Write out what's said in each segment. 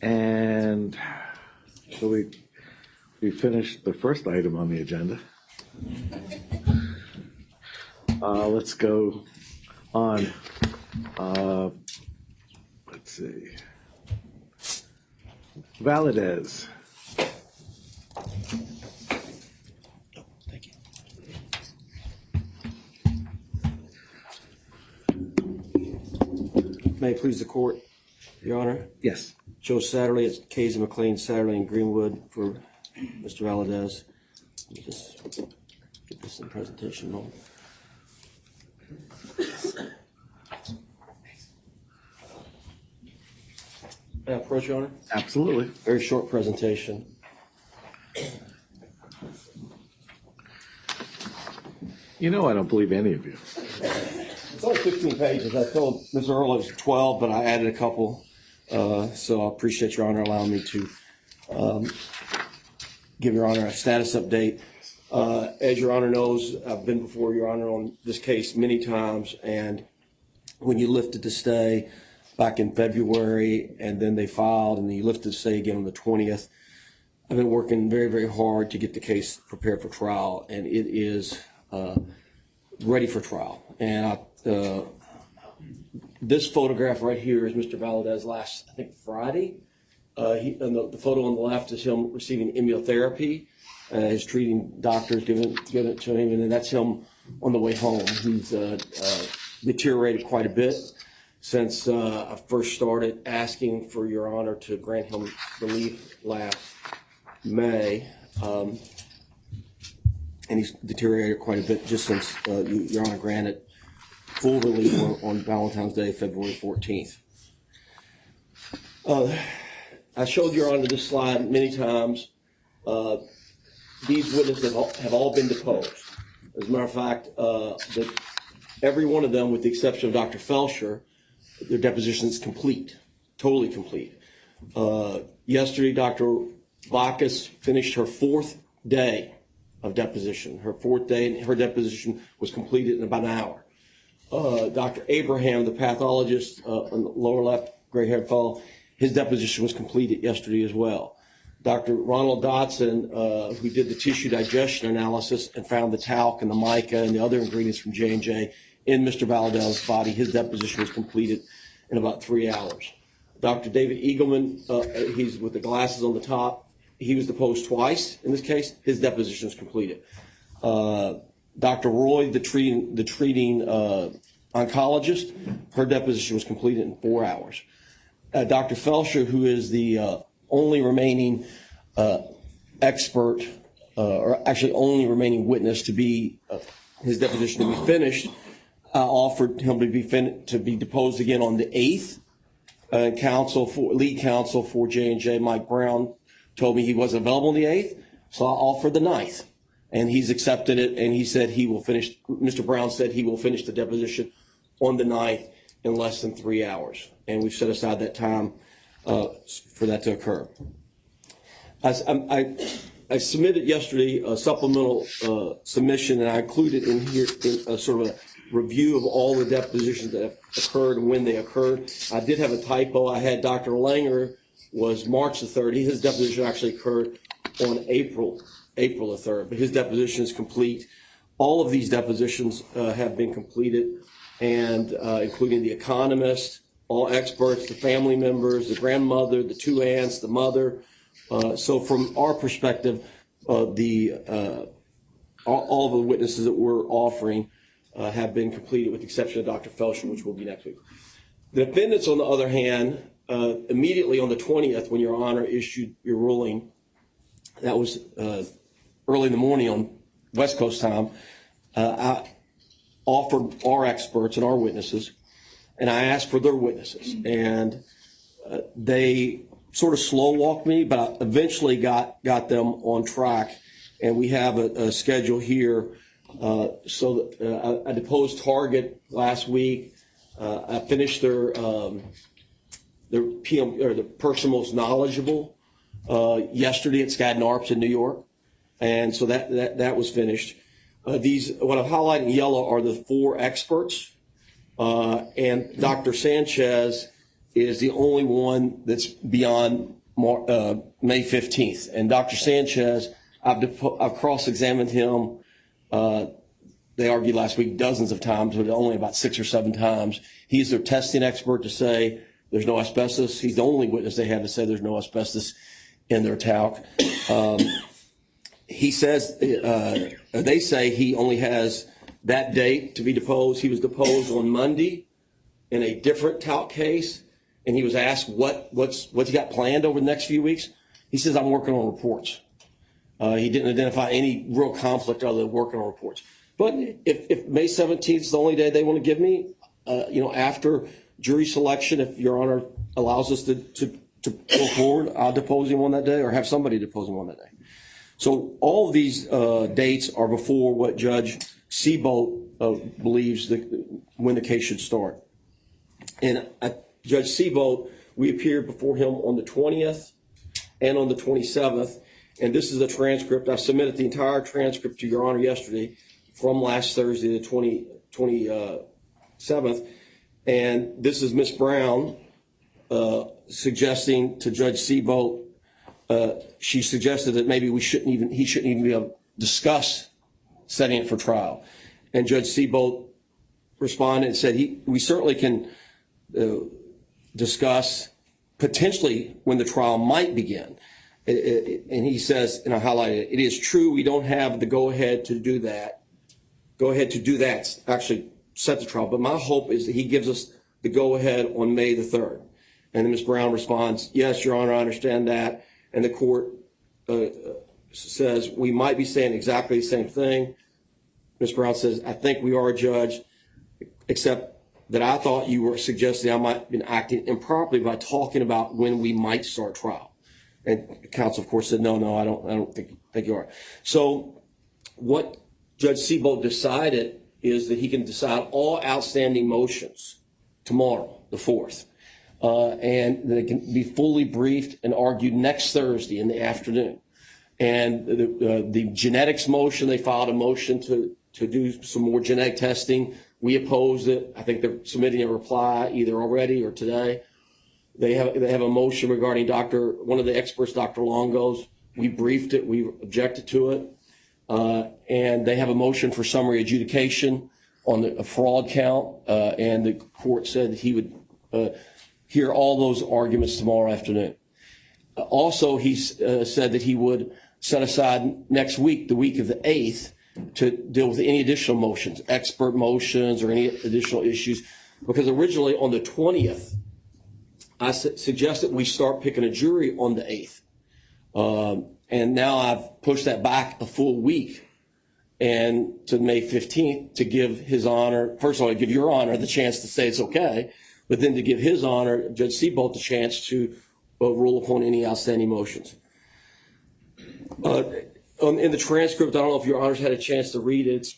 And so we finished the first item on the agenda. Let's go on. Let's see. Valadez. Thank you. May it please the court, Your Honor? Yes. Joe Satterley, it's Casey McLean, Satterley and Greenwood for Mr. Valadez. Let me just get this in presentation mode. May I approach, Your Honor? Absolutely. Very short presentation. You know I don't believe any of you. It's only 15 pages. I told Ms. Earl it was 12, but I added a couple. So I appreciate Your Honor allowing me to give Your Honor a status update. As Your Honor knows, I've been before Your Honor on this case many times, and when you lifted the stay back in February, and then they filed, and you lifted the stay again on the 20th, I've been working very, very hard to get the case prepared for trial, and it is ready for trial. And this photograph right here is Mr. Valadez last, I think, Friday. The photo on the left is him receiving immunotherapy. His treating doctors giving it to him, and then that's him on the way home. He's deteriorated quite a bit since I first started asking for Your Honor to grant him relief last May. And he's deteriorated quite a bit just since Your Honor granted full relief on Valentine's Day, February 14th. I showed Your Honor this slide many times. These witnesses have all been deposed. As a matter of fact, every one of them, with the exception of Dr. Felsher, their deposition is complete, totally complete. Yesterday, Dr. Bacchus finished her 4th day of deposition. Her 4th day, and her deposition was completed in about an hour. Dr. Abraham, the pathologist on the lower left, gray-haired fellow, his deposition was completed yesterday as well. Dr. Ronald Dodson, who did the tissue digestion analysis and found the talc and the mica and the other ingredients from J&J in Mr. Valadez's body, his deposition was completed in about 3 hours. Dr. David Eagleman, he's with the glasses on the top. He was deposed twice in this case. His deposition was completed. Dr. Roy, the treating oncologist, her deposition was completed in 4 hours. Dr. Felsher, who is the only remaining expert, or actually only remaining witness to be his deposition to be finished, offered him to be deposed again on the 8th. Lead counsel for J&J, Mike Brown, told me he wasn't available on the 8th, so I offered the 9th. And he's accepted it, and he said he will finish, Mr. Brown said he will finish the deposition on the 9th in less than 3 hours. And we've set aside that time for that to occur. I submitted yesterday a supplemental submission, and I included in here sort of a review of all the depositions that have occurred and when they occurred. I did have a typo. I had Dr. Langer was March the 3rd. His deposition actually occurred on April the 3rd, but his deposition is complete. All of these depositions have been completed, and including the economist, all experts, the family members, the grandmother, the 2 aunts, the mother. So from our perspective, all the witnesses that we're offering have been completed with the exception of Dr. Felsher, which will be next week. The defendants, on the other hand, immediately on the 20th, when Your Honor issued your ruling, that was early in the morning on West Coast time, I offered our experts and our witnesses, and I asked for their witnesses. And they sort of slow walked me, but I eventually got them on track. And we have a schedule here. So I deposed Target last week. I finished their PM, or the person most knowledgeable, yesterday at Skadden Arps in New York. And so that was finished. What I've highlighted in yellow are the 4 experts. And Dr. Sanchez is the only one that's beyond May 15th. And Dr. Sanchez, I've cross-examined him. They argued last week dozens of times, but only about 6 or 7 times. He's their testing expert to say there's no asbestos. He's the only witness they have to say there's no asbestos in their talc. He says, they say he only has that date to be deposed. He was deposed on Monday in a different talc case, and he was asked what's he got planned over the next few weeks. He says, I'm working on reports. He didn't identify any real conflict other than working on reports. But if May 17th is the only day they want to give me, after jury selection, if Your Honor allows us to go forward, I'll depose him on that day or have somebody depose him on that day. So all of these dates are before what Judge Seabolt believes when the case should start. And Judge Seabolt, we appeared before him on the 20th and on the 27th. And this is a transcript. I submitted the entire transcript to Your Honor yesterday from last Thursday, the 27th. And this is Ms. Brown suggesting to Judge Seabolt, she suggested that maybe he shouldn't even be able to discuss setting it for trial. And Judge Seabolt responded and said, we certainly can discuss potentially when the trial might begin. And he says, and I highlighted it, it is true we don't have the go-ahead to do that. Actually set the trial. But my hope is that he gives us the go-ahead on May the 3rd. And then Ms. Brown responds, yes, Your Honor, I understand that. And the court says, we might be saying exactly the same thing. Ms. Brown says, I think we are, Judge, except that I thought you were suggesting I might have been acting improperly by talking about when we might start trial. And counsel, of course, said, no, I don't think you are. So what Judge Seabolt decided is that he can decide all outstanding motions tomorrow, the 4th. And they can be fully briefed and argued next Thursday in the afternoon. And the genetics motion, they filed a motion to do some more genetic testing. We opposed it. I think they're submitting a reply either already or today. They have a motion regarding one of the experts, Dr. Longo's. We briefed it. We objected to it. And they have a motion for summary adjudication on a fraud count. And the court said that he would hear all those arguments tomorrow afternoon. Also, he said that he would set aside next week, the week of the 8th, to deal with any additional motions, expert motions or any additional issues. Because originally on the 20th, I suggested we start picking a jury on the 8th. And now I've pushed that back a full week and to May 15th to give His Honor, first of all, to give Your Honor the chance to say it's okay, but then to give His Honor, Judge Seabolt, the chance to rule upon any outstanding motions. In the transcript, I don't know if Your Honor's had a chance to read it.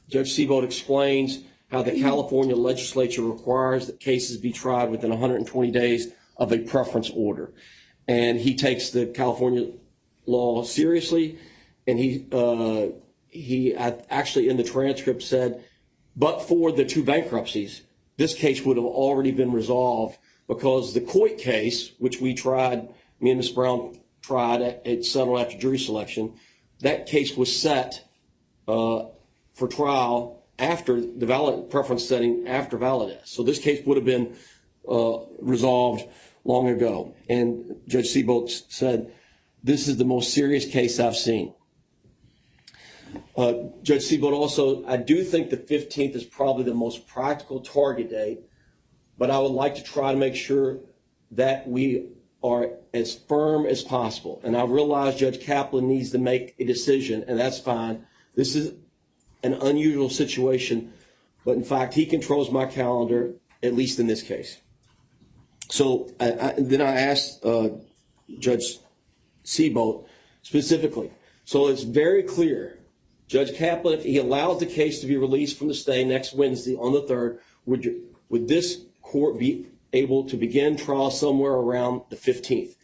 Judge Seabolt explains how the California legislature requires that cases be tried within 120 days of a preference order. And he takes the California law seriously. And he actually in the transcript said, but for the 2 bankruptcies, this case would have already been resolved because the Coit case, which we tried, me and Ms. Brown tried, it settled after jury selection. That case was set for trial after the valid preference setting after Valadez. So this case would have been resolved long ago. And Judge Seabolt said, this is the most serious case I've seen. Judge Seabolt also, I do think the 15th is probably the most practical target date, but I would like to try to make sure that we are as firm as possible. And I realize Judge Kaplan needs to make a decision, and that's fine. This is an unusual situation, but in fact, he controls my calendar, at least in this case. So then I asked Judge Seabolt specifically. So it's very clear, Judge Kaplan, if he allows the case to be released from the stay next Wednesday on the 3rd, would this court be able to begin trial somewhere around the 15th?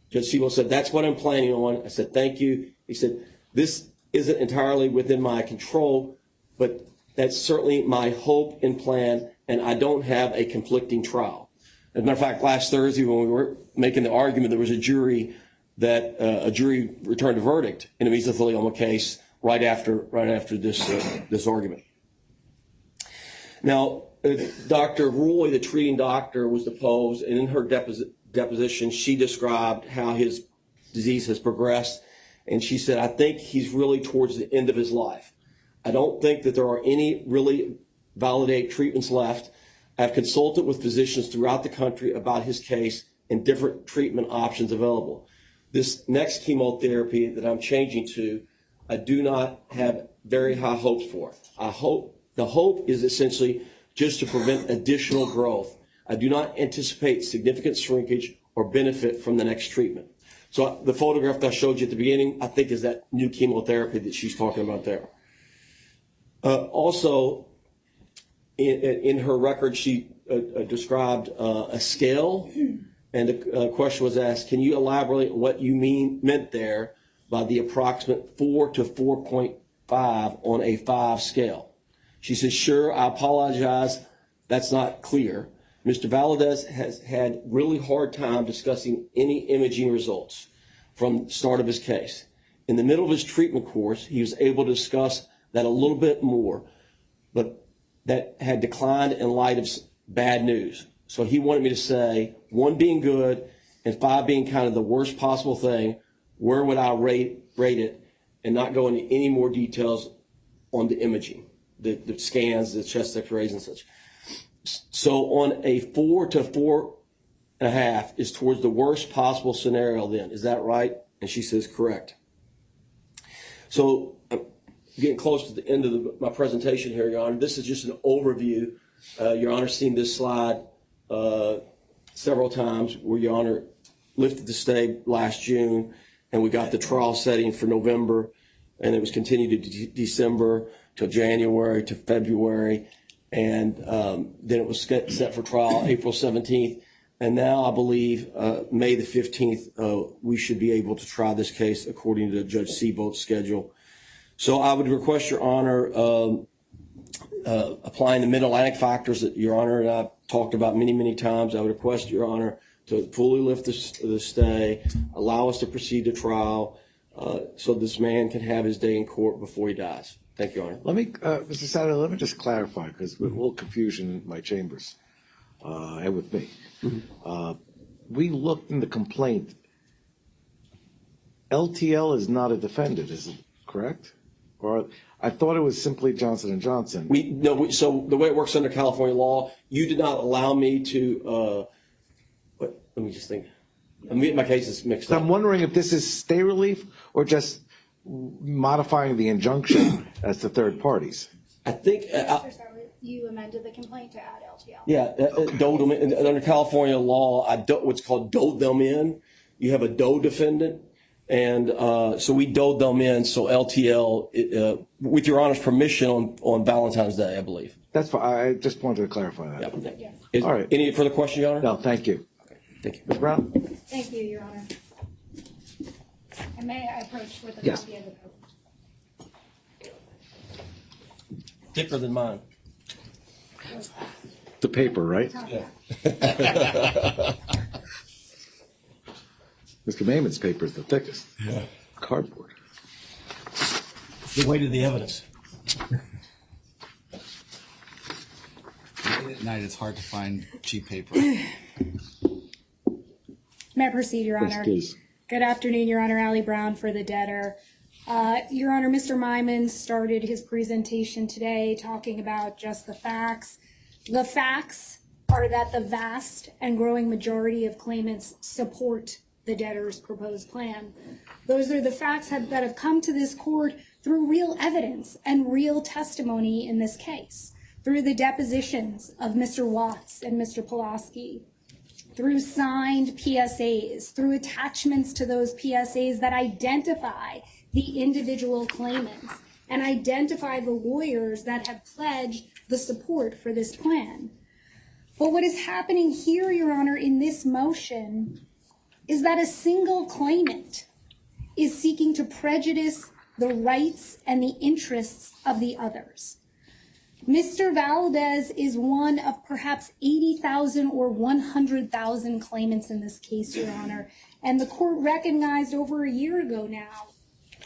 Judge Seabolt said, that's what I'm planning on. I said, thank you. He said, this isn't entirely within my control, but That's certainly my hope and plan, and I don't have a conflicting trial. As a matter of fact, last Thursday when we were making the argument, there was a jury returned a verdict in a mesothelioma case right after this argument. Now, Dr. Roy, the treating doctor, was deposed, and in her deposition, she described how his disease has progressed, and she said, I think he's really towards the end of his life. I don't think that there are any really validated treatments left. I've consulted with physicians throughout the country about his case and different treatment options available. This next chemotherapy that I'm changing to, I do not have very high hopes for. The hope is essentially just to prevent additional growth. I do not anticipate significant shrinkage or benefit from the next treatment. So the photograph that I showed you at the beginning, I think is that new chemotherapy that she's talking about there. Also, in her record, she described a scale, and a question was asked, can you elaborate what you meant there by the approximate 4 to 4.5 on a 5 scale? She says, sure, I apologize, that's not clear. Mr. Valadez has had really hard time discussing any imaging results from the start of his case. In the middle of his treatment course, he was able to discuss that a little bit more, but that had declined in light of bad news. So he wanted me to say, 1 being good and 5 being kind of the worst possible thing, where would I rate it, and not go into any more details on the imaging, the scans, the chest x-rays and such. So on a 4 to 4.5 is towards the worst possible scenario then, is that right? And she says, correct. So I'm getting close to the end of my presentation here, Your Honor. This is just an overview. Your Honor's seen this slide several times where Your Honor lifted the stay last June, and we got the trial setting for November, and it was continued to December, to January, to February, and then it was set for trial April 17th. And now I believe May the 15th, we should be able to try this case according to Judge Seabolt's schedule. So I would request, Your Honor, applying the Mid-Atlantic factors that Your Honor and I have talked about many, many times. I would request, Your Honor, to fully lift the stay, allow us to proceed to trial so this man can have his day in court before he dies. Thank you, Your Honor. Let me, Mr. Satter, let me just clarify, because there's a little confusion in my chambers and with me. We looked in the complaint. LTL is not a defendant, is it correct? Or I thought it was simply Johnson & Johnson. So the way it works under California law, you did not allow me to, let me just think. My case is mixed up. I'm wondering if this is stay relief or just modifying the injunction as to third parties. I think you amended the complaint to add LTL. Yeah, under California law, what's called dode them in. You have a dode defendant, and so we dode them in. So LTL, with Your Honor's permission, on Valentine's Day, I believe. That's fine. I just wanted to clarify that. Yeah. All right. Any further questions, Your Honor? No, thank you. Okay. Thank you. Ms. Brown? Thank you, Your Honor. And may I approach with a Yes. copy of the code? Thicker than mine. The paper, right? Yeah. Mr. Maimon's paper is the thickest. Yeah. Cardboard. The weight of the evidence. Late at night, it's hard to find cheap paper. May I proceed, Your Yes, Honor? please. Good afternoon, Your Honor. Allie Brown for the debtor. Your Honor, Mr. Maimon started his presentation today talking about just the facts. The facts are that the vast and growing majority of claimants support the debtor's proposed plan. Those are the facts that have come to this court through real evidence and real testimony in this case, through the depositions of Mr. Watts and Mr. Pulaski, through signed PSAs, through attachments to those PSAs that identify the individual claimants and identify the lawyers that have pledged the support for this plan. But what is happening here, Your Honor, in this motion is that a single claimant is seeking to prejudice the rights and the interests of the others. Mr. Valdez is one of perhaps 80,000 or 100,000 claimants in this case, Your Honor. And the court recognized over a year ago now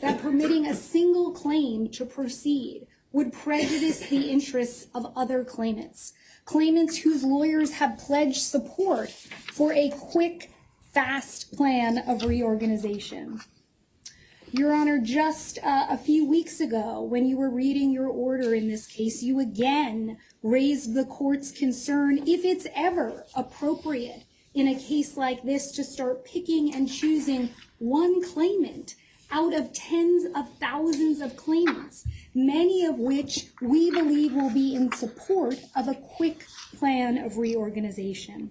that permitting a single claim to proceed would prejudice the interests of other claimants, claimants whose lawyers have pledged support for a quick, fast plan of reorganization. Your Honor, just a few weeks ago, when you were reading your order in this case, you again raised the court's concern, if it's ever appropriate in a case like this, to start picking and choosing one claimant out of tens of thousands of claimants, many of which we believe will be in support of a quick plan of reorganization.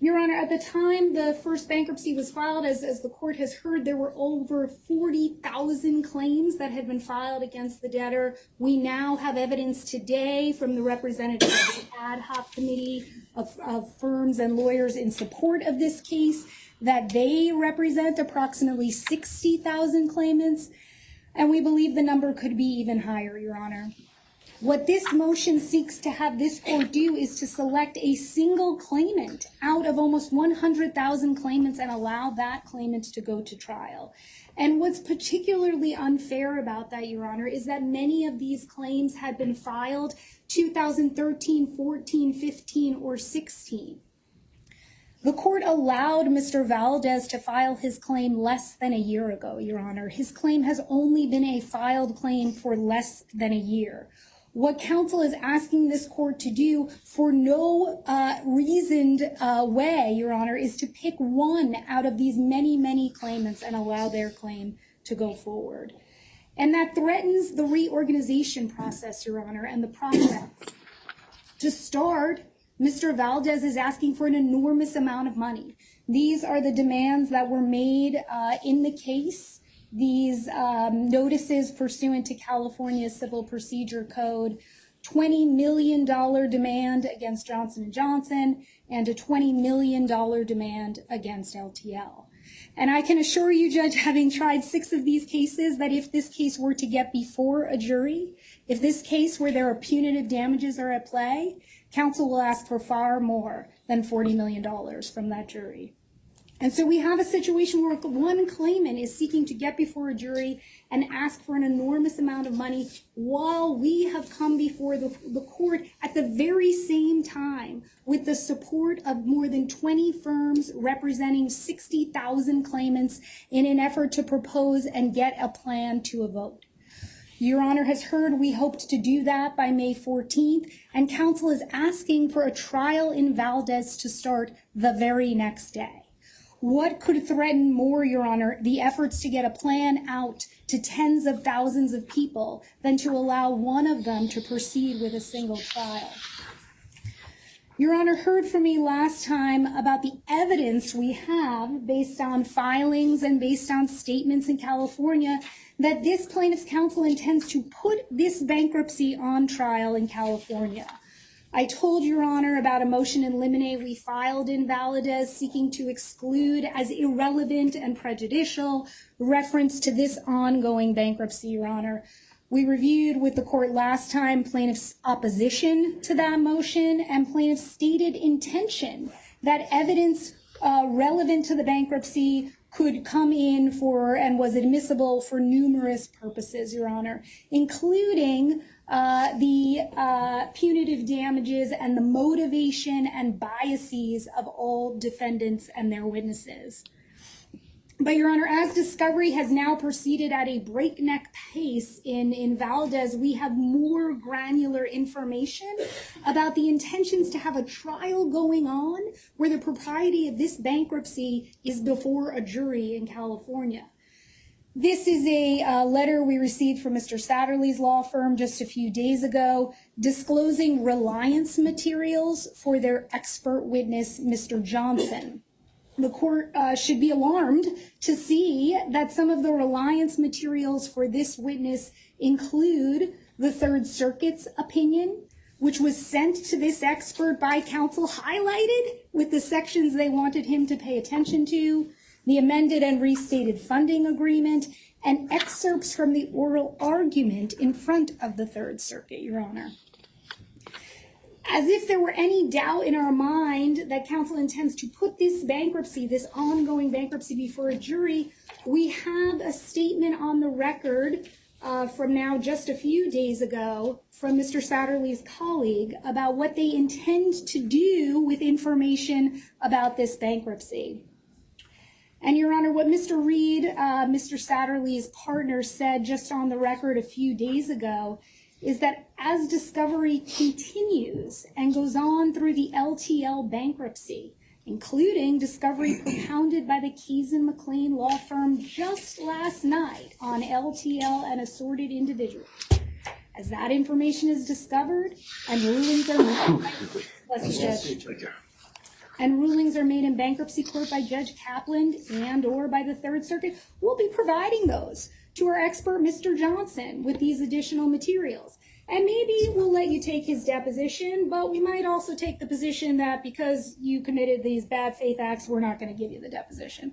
Your Honor, at the time the first bankruptcy was filed, as the court has heard, there were over 40,000 claims that had been filed against the debtor. We now have evidence today from the representative of the ad hoc committee of firms and lawyers in support of this case that they represent approximately 60,000 claimants, and we believe the number could be even higher, Your Honor. What this motion seeks to have this court do is to select a single claimant out of almost 100,000 claimants and allow that claimant to go to trial. And what's particularly unfair about that, Your Honor, is that many of these claims had been filed 2013, 14, 15, or 16. The court allowed Mr. Valdez to file his claim less than a year ago, Your Honor. His claim has only been a filed claim for less than a year. What counsel is asking this court to do for no reasoned way, Your Honor, is to pick one out of these many, many claimants and allow their claim to go forward. And that threatens the reorganization process, Your Honor, and the process. To start, Mr. Valdez is asking for an enormous amount of money. These are the demands that were made in the case. These notices pursuant to California's Civil Procedure Code, $20 million demand against Johnson & Johnson, and a $20 million demand against LTL. And I can assure you, Judge, having tried 6 of these cases, that if this case were to get before a jury, if this case where there are punitive damages are at play, counsel will ask for far more than $40 million from that jury. And so we have a situation where one claimant is seeking to get before a jury and ask for an enormous amount of money while we have come before the court at the very same time with the support of more than 20 firms representing 60,000 claimants in an effort to propose and get a plan to a vote. Your Honor has heard we hoped to do that by May 14th, and counsel is asking for a trial in Valdez to start the very next day. What could threaten more, Your Honor, the efforts to get a plan out to tens of thousands of people than to allow one of them to proceed with a single trial? Your Honor heard from me last time about the evidence we have based on filings and based on statements in California that this plaintiff's counsel intends to put this bankruptcy on trial in California. I told Your Honor about a motion in limine we filed in Valdez seeking to exclude as irrelevant and prejudicial reference to this ongoing bankruptcy, Your Honor. We reviewed with the court last time plaintiff's opposition to that motion and plaintiff's stated intention that evidence relevant to the bankruptcy could come in for and was admissible for numerous purposes, Your Honor, including the punitive damages and the motivation and biases of all defendants and their witnesses. But, Your Honor, as discovery has now proceeded at a breakneck pace in Valdez, we have more granular information about the intentions to have a trial going on where the propriety of this bankruptcy is before a jury in California. This is a letter we received from Mr. Satterley's law firm just a few days ago disclosing reliance materials for their expert witness, Mr. Johnson. The court should be alarmed to see that some of the reliance materials for this witness include the Third Circuit's opinion, which was sent to this expert by counsel, highlighted with the sections they wanted him to pay attention to, the amended and restated funding agreement, and excerpts from the oral argument in front of the Third Circuit, Your Honor. As if there were any doubt in our mind that counsel intends to put this bankruptcy, this ongoing bankruptcy, before a jury, we have a statement on the record from now just a few days ago from Mr. Satterley's colleague about what they intend to do with information about this bankruptcy. And Your Honor, what Mr. Reed, Mr. Satterley's partner, said just on the record a few days ago is that as discovery continues and goes on through the LTL bankruptcy, including discovery propounded by the Keys and McLean law firm just last night on LTL and assorted individuals, as that information is discovered and rulings are made in bankruptcy court by Judge Kaplan and or by the Third Circuit, we'll be providing those to our expert, Mr. Johnson, with these additional materials. And maybe we'll let you take his deposition, but we might also take the position that because you committed these bad faith acts, we're not going to give you the deposition.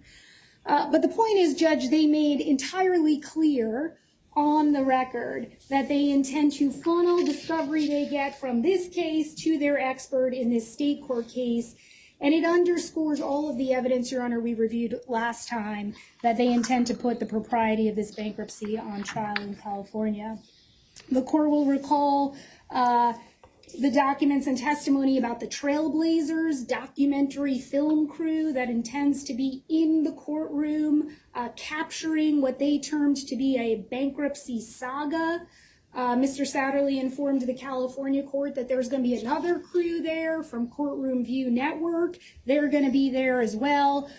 But the point is, Judge, they made entirely clear on the record that they intend to funnel discovery they get from this case to their expert in this state court case. And it underscores all of the evidence, Your Honor, we reviewed last time, that they intend to put the propriety of this bankruptcy on trial in California. The court will recall the documents and testimony about the Trailblazers documentary film crew that intends to be in the courtroom, capturing what they termed to be a bankruptcy saga. Mr. Satterley informed the California court that there's going to be another crew there from Courtroom View Network. They're going to be there as well,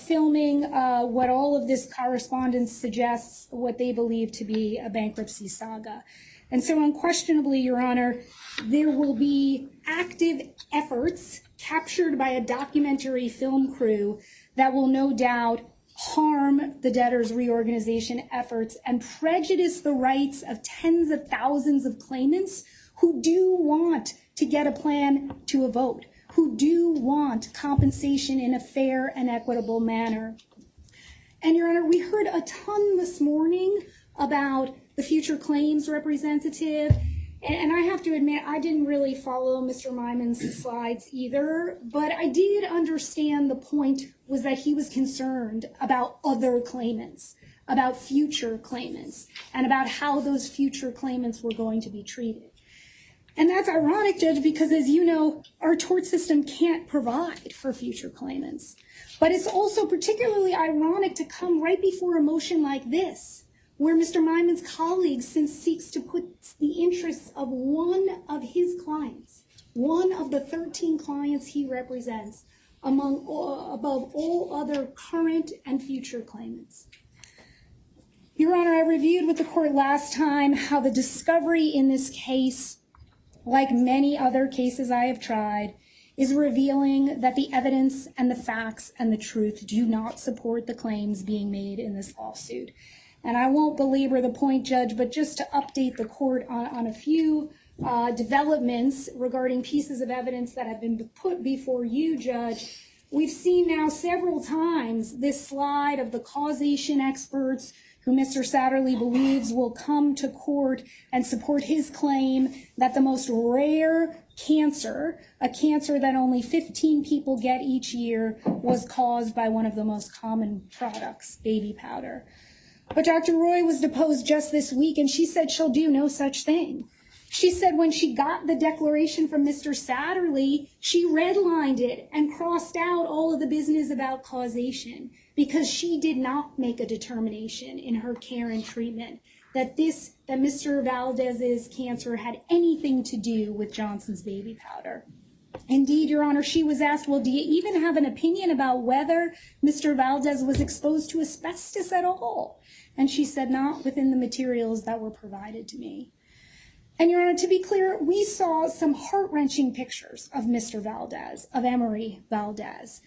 filming what all of this correspondence suggests what they believe to be a bankruptcy saga. And so unquestionably, Your Honor, there will be active efforts captured by a documentary film crew that will no doubt harm the debtors' reorganization efforts and prejudice the rights of tens of thousands of claimants who do want to get a plan to a vote, who do want compensation in a fair and equitable manner. And Your Honor, we heard a ton this morning about the future claims representative. And I have to admit, I didn't really follow Mr. Myman's slides either, but I did understand the point was that he was concerned about other claimants, about future claimants, and about how those future claimants were going to be treated. And that's ironic, Judge, because as you know, our tort system can't provide for future claimants. But it's also particularly ironic to come right before a motion like this, where Mr. Myman's colleague seeks to put the interests of one of his clients, one of the 13 clients he represents, above all other current and future claimants. Your Honor, I reviewed with the court last time how the discovery in this case, like many other cases I have tried, is revealing that the evidence and the facts and the truth do not support the claims being made in this lawsuit. And I won't belabor the point, Judge, but just to update the court on a few developments regarding pieces of evidence that have been put before you, Judge. We've seen now several times this slide of the causation experts who Mr. Satterley believes will come to court and support his claim that the most rare cancer, a cancer that only 15 people get each year, was caused by one of the most common products, baby powder. But Dr. Roy was deposed just this week, and she said she'll do no such thing. She said when she got the declaration from Mr. Satterley, she redlined it and crossed out all of the business about causation because she did not make a determination in her care and treatment that Mr. Valdez's cancer had anything to do with Johnson's baby powder. Indeed, Your Honor, she was asked, well, do you even have an opinion about whether Mr. Valdez was exposed to asbestos at all? And she said, not within the materials that were provided to me. And Your Honor, to be clear, we saw some heart-wrenching pictures of Mr. Valdez, of Emery Valdez.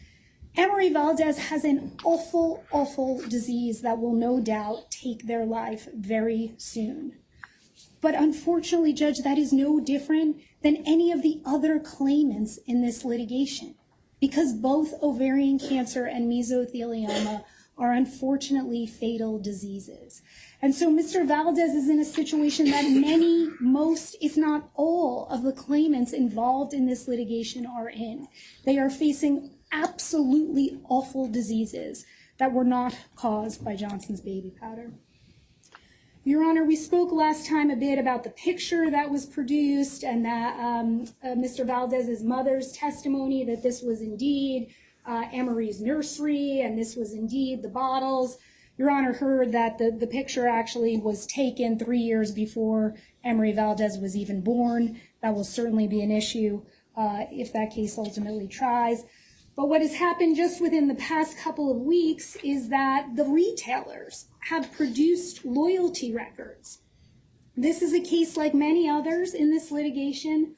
Emery Valdez has an awful, awful disease that will no doubt take their life very soon. But unfortunately, Judge, that is no different than any of the other claimants in this litigation. because both ovarian cancer and mesothelioma are unfortunately fatal diseases. And so Mr. Valdez is in a situation that many, most, if not all, of the claimants involved in this litigation are in. They are facing absolutely awful diseases that were not caused by Johnson's baby powder. Your Honor, we spoke last time a bit about the picture that was produced and that Mr. Valdez's mother's testimony that this was indeed Emery's nursery and this was indeed the bottles. Your Honor heard that the picture actually was taken 3 years before Emery Valdez was even born. That will certainly be an issue if that case ultimately tries. But what has happened just within the past couple of weeks is that the retailers have produced loyalty records. This is a case like many others in this litigation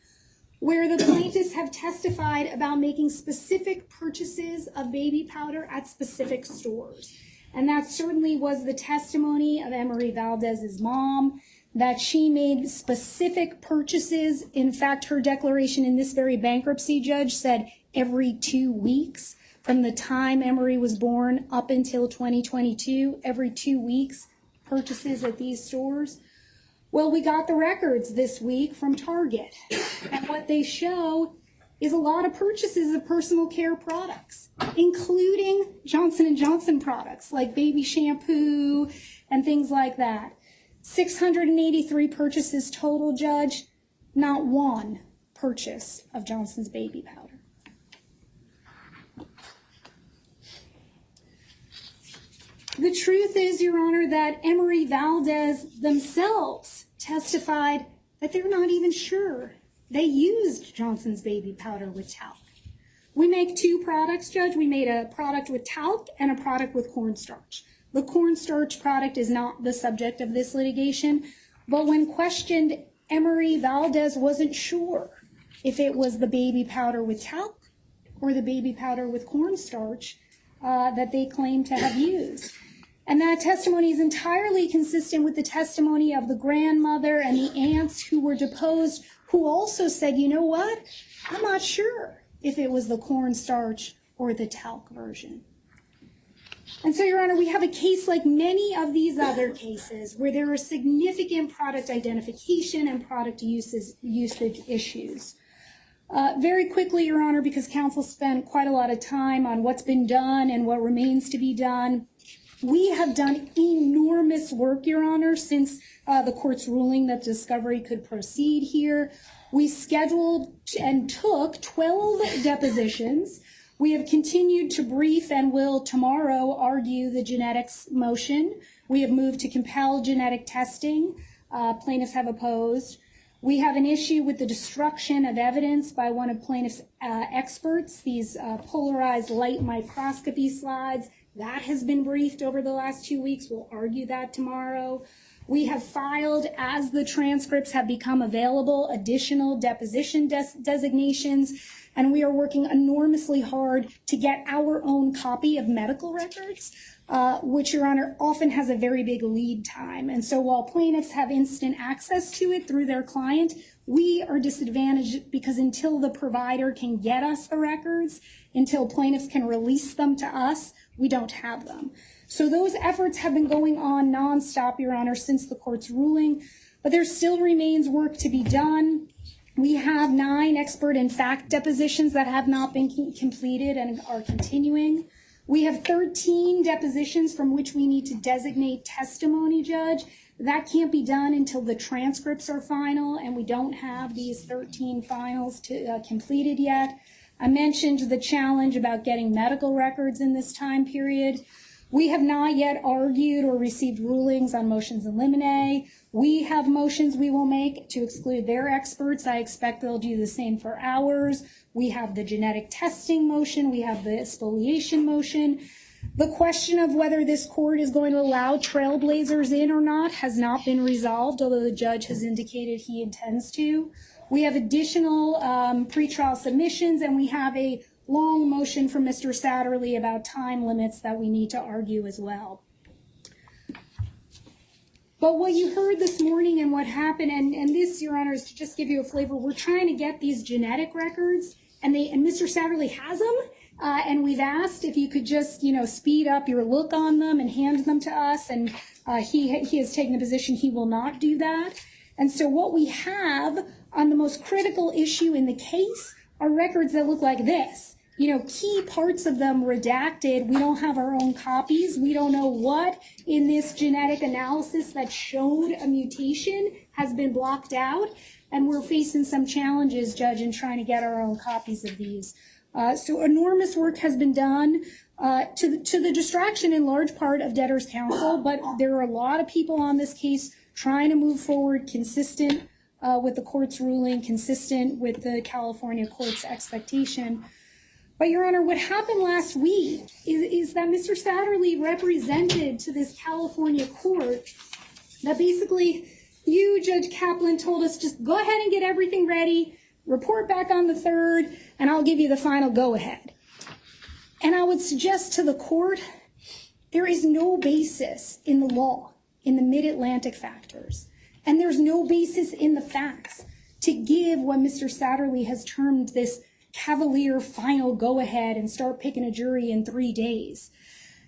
where the plaintiffs have testified about making specific purchases of baby powder at specific stores. And that certainly was the testimony of Emery Valdez's mom, that she made specific purchases. In fact, her declaration in this very bankruptcy judge said every 2 weeks from the time Emery was born up until 2022, every 2 weeks, purchases at these stores. Well, we got the records this week from Target, and what they show is a lot of purchases of personal care products, including Johnson & Johnson products like baby shampoo and things like that. 683 purchases total, Judge, not one purchase of Johnson's baby powder. The truth is, Your Honor, that Emery Valdez themselves testified that they're not even sure they used Johnson's baby powder with talc. We make 2 products, Judge. We made a product with talc and a product with cornstarch. The cornstarch product is not the subject of this litigation, but when questioned, Emery Valdez wasn't sure if it was the baby powder with talc or the baby powder with cornstarch that they claimed to have used. And that testimony is entirely consistent with the testimony of the grandmother and the aunts who were deposed, who also said, you know what, I'm not sure if it was the cornstarch or the talc version. And so, Your Honor, we have a case like many of these other cases where there are significant product identification and product usage issues. Very quickly, Your Honor, because counsel spent quite a lot of time on what's been done and what remains to be done, we have done enormous work, Your Honor, since the court's ruling that discovery could proceed here. We scheduled and took 12 depositions. We have continued to brief and will tomorrow argue the genetics motion. We have moved to compel genetic testing. Plaintiffs have opposed. We have an issue with the destruction of evidence by one of plaintiffs' experts, these polarized light microscopy slides. That has been briefed over the last 2 weeks. We'll argue that tomorrow. We have filed, as the transcripts have become available, additional deposition designations, and we are working enormously hard to get our own copy of medical records, which, Your Honor, often has a very big lead time. And so while plaintiffs have instant access to it through their client, we are disadvantaged because until the provider can get us the records, until plaintiffs can release them to us, we don't have them. So those efforts have been going on nonstop, Your Honor, since the court's ruling, but there still remains work to be done. We have 9 expert and fact depositions that have not been completed and are continuing. We have 13 depositions from which we need to designate testimony, Judge. That can't be done until the transcripts are final, and we don't have these 13 finals completed yet. I mentioned the challenge about getting medical records in this time period. We have not yet argued or received rulings on motions in limine. We have motions we will make to exclude their experts. I expect they'll do the same for ours. We have the genetic testing motion. We have the spoliation motion. The question of whether this court is going to allow trailblazers in or not has not been resolved, although the judge has indicated he intends to. We have additional pretrial submissions, and we have a long motion from Mr. Satterley about time limits that we need to argue as well. But what you heard this morning and what happened, and this, Your Honor, is to just give you a flavor, we're trying to get these genetic records, and Mr. Satterley has them. And we've asked if you could just, speed up your look on them and hand them to us. And he has taken a position he will not do that. And so what we have on the most critical issue in the case are records that look like this. Key parts of them redacted. We don't have our own copies. We don't know what in this genetic analysis that showed a mutation has been blocked out. And we're facing some challenges, Judge, in trying to get our own copies of these. So enormous work has been done to the distraction in large part of debtors' counsel, but there are a lot of people on this case trying to move forward consistent with the court's ruling, consistent with the California court's expectation. But, Your Honor, what happened last week is that Mr. Satterley represented to this California court that basically you, Judge Kaplan, told us just go ahead and get everything ready, report back on the 3rd, and I'll give you the final go-ahead. And I would suggest to the court there is no basis in the law, in the mid-Atlantic factors, and there's no basis in the facts to give what Mr. Satterley has termed this cavalier final go-ahead and start picking a jury in 3 days.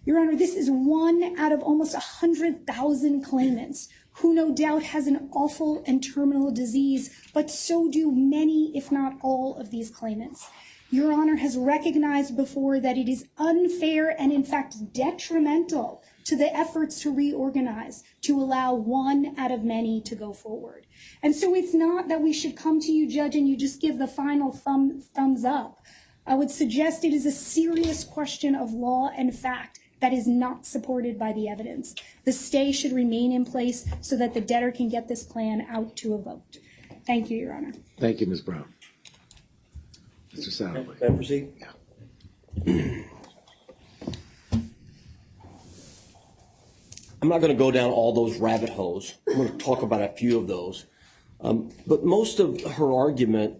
Your Honor, this is one out of almost 100,000 claimants who no doubt has an awful and terminal disease, but so do many, if not all, of these claimants. Your Honor has recognized before that it is unfair and in fact detrimental to the efforts to reorganize, to allow one out of many to go forward. And so it's not that we should come to you, Judge, and you just give the final thumbs up. I would suggest it is a serious question of law and fact that is not supported by the evidence. The stay should remain in place so that the debtor can get this plan out to a vote. Thank you, Your Honor. Thank you, Ms. Brown. Mr. Satterley. Can I proceed? Yeah. I'm not going to go down all those rabbit holes. I'm going to talk about a few of those. But most of her argument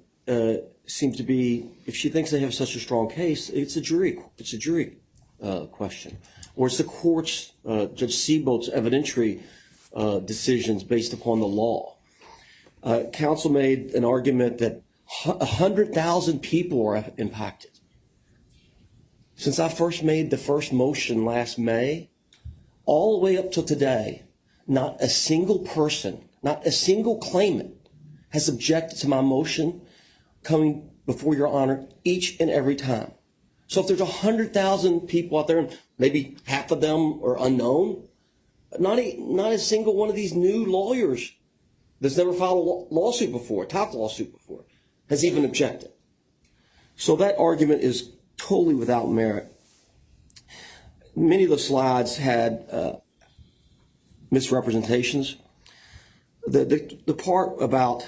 seems to be, if she thinks they have such a strong case, it's a jury question, or it's the court's, Judge Seabolt's evidentiary decisions based upon the law. Counsel made an argument that 100,000 people are impacted. Since I first made the first motion last May, all the way up to today, not a single person, not a single claimant has objected to my motion coming before Your Honor each and every time. So if there's 100,000 people out there, and maybe half of them are unknown, not a single one of these new lawyers that's never filed a lawsuit before, a top lawsuit before, has even objected. So that argument is totally without merit. Many of the slides had misrepresentations. The part about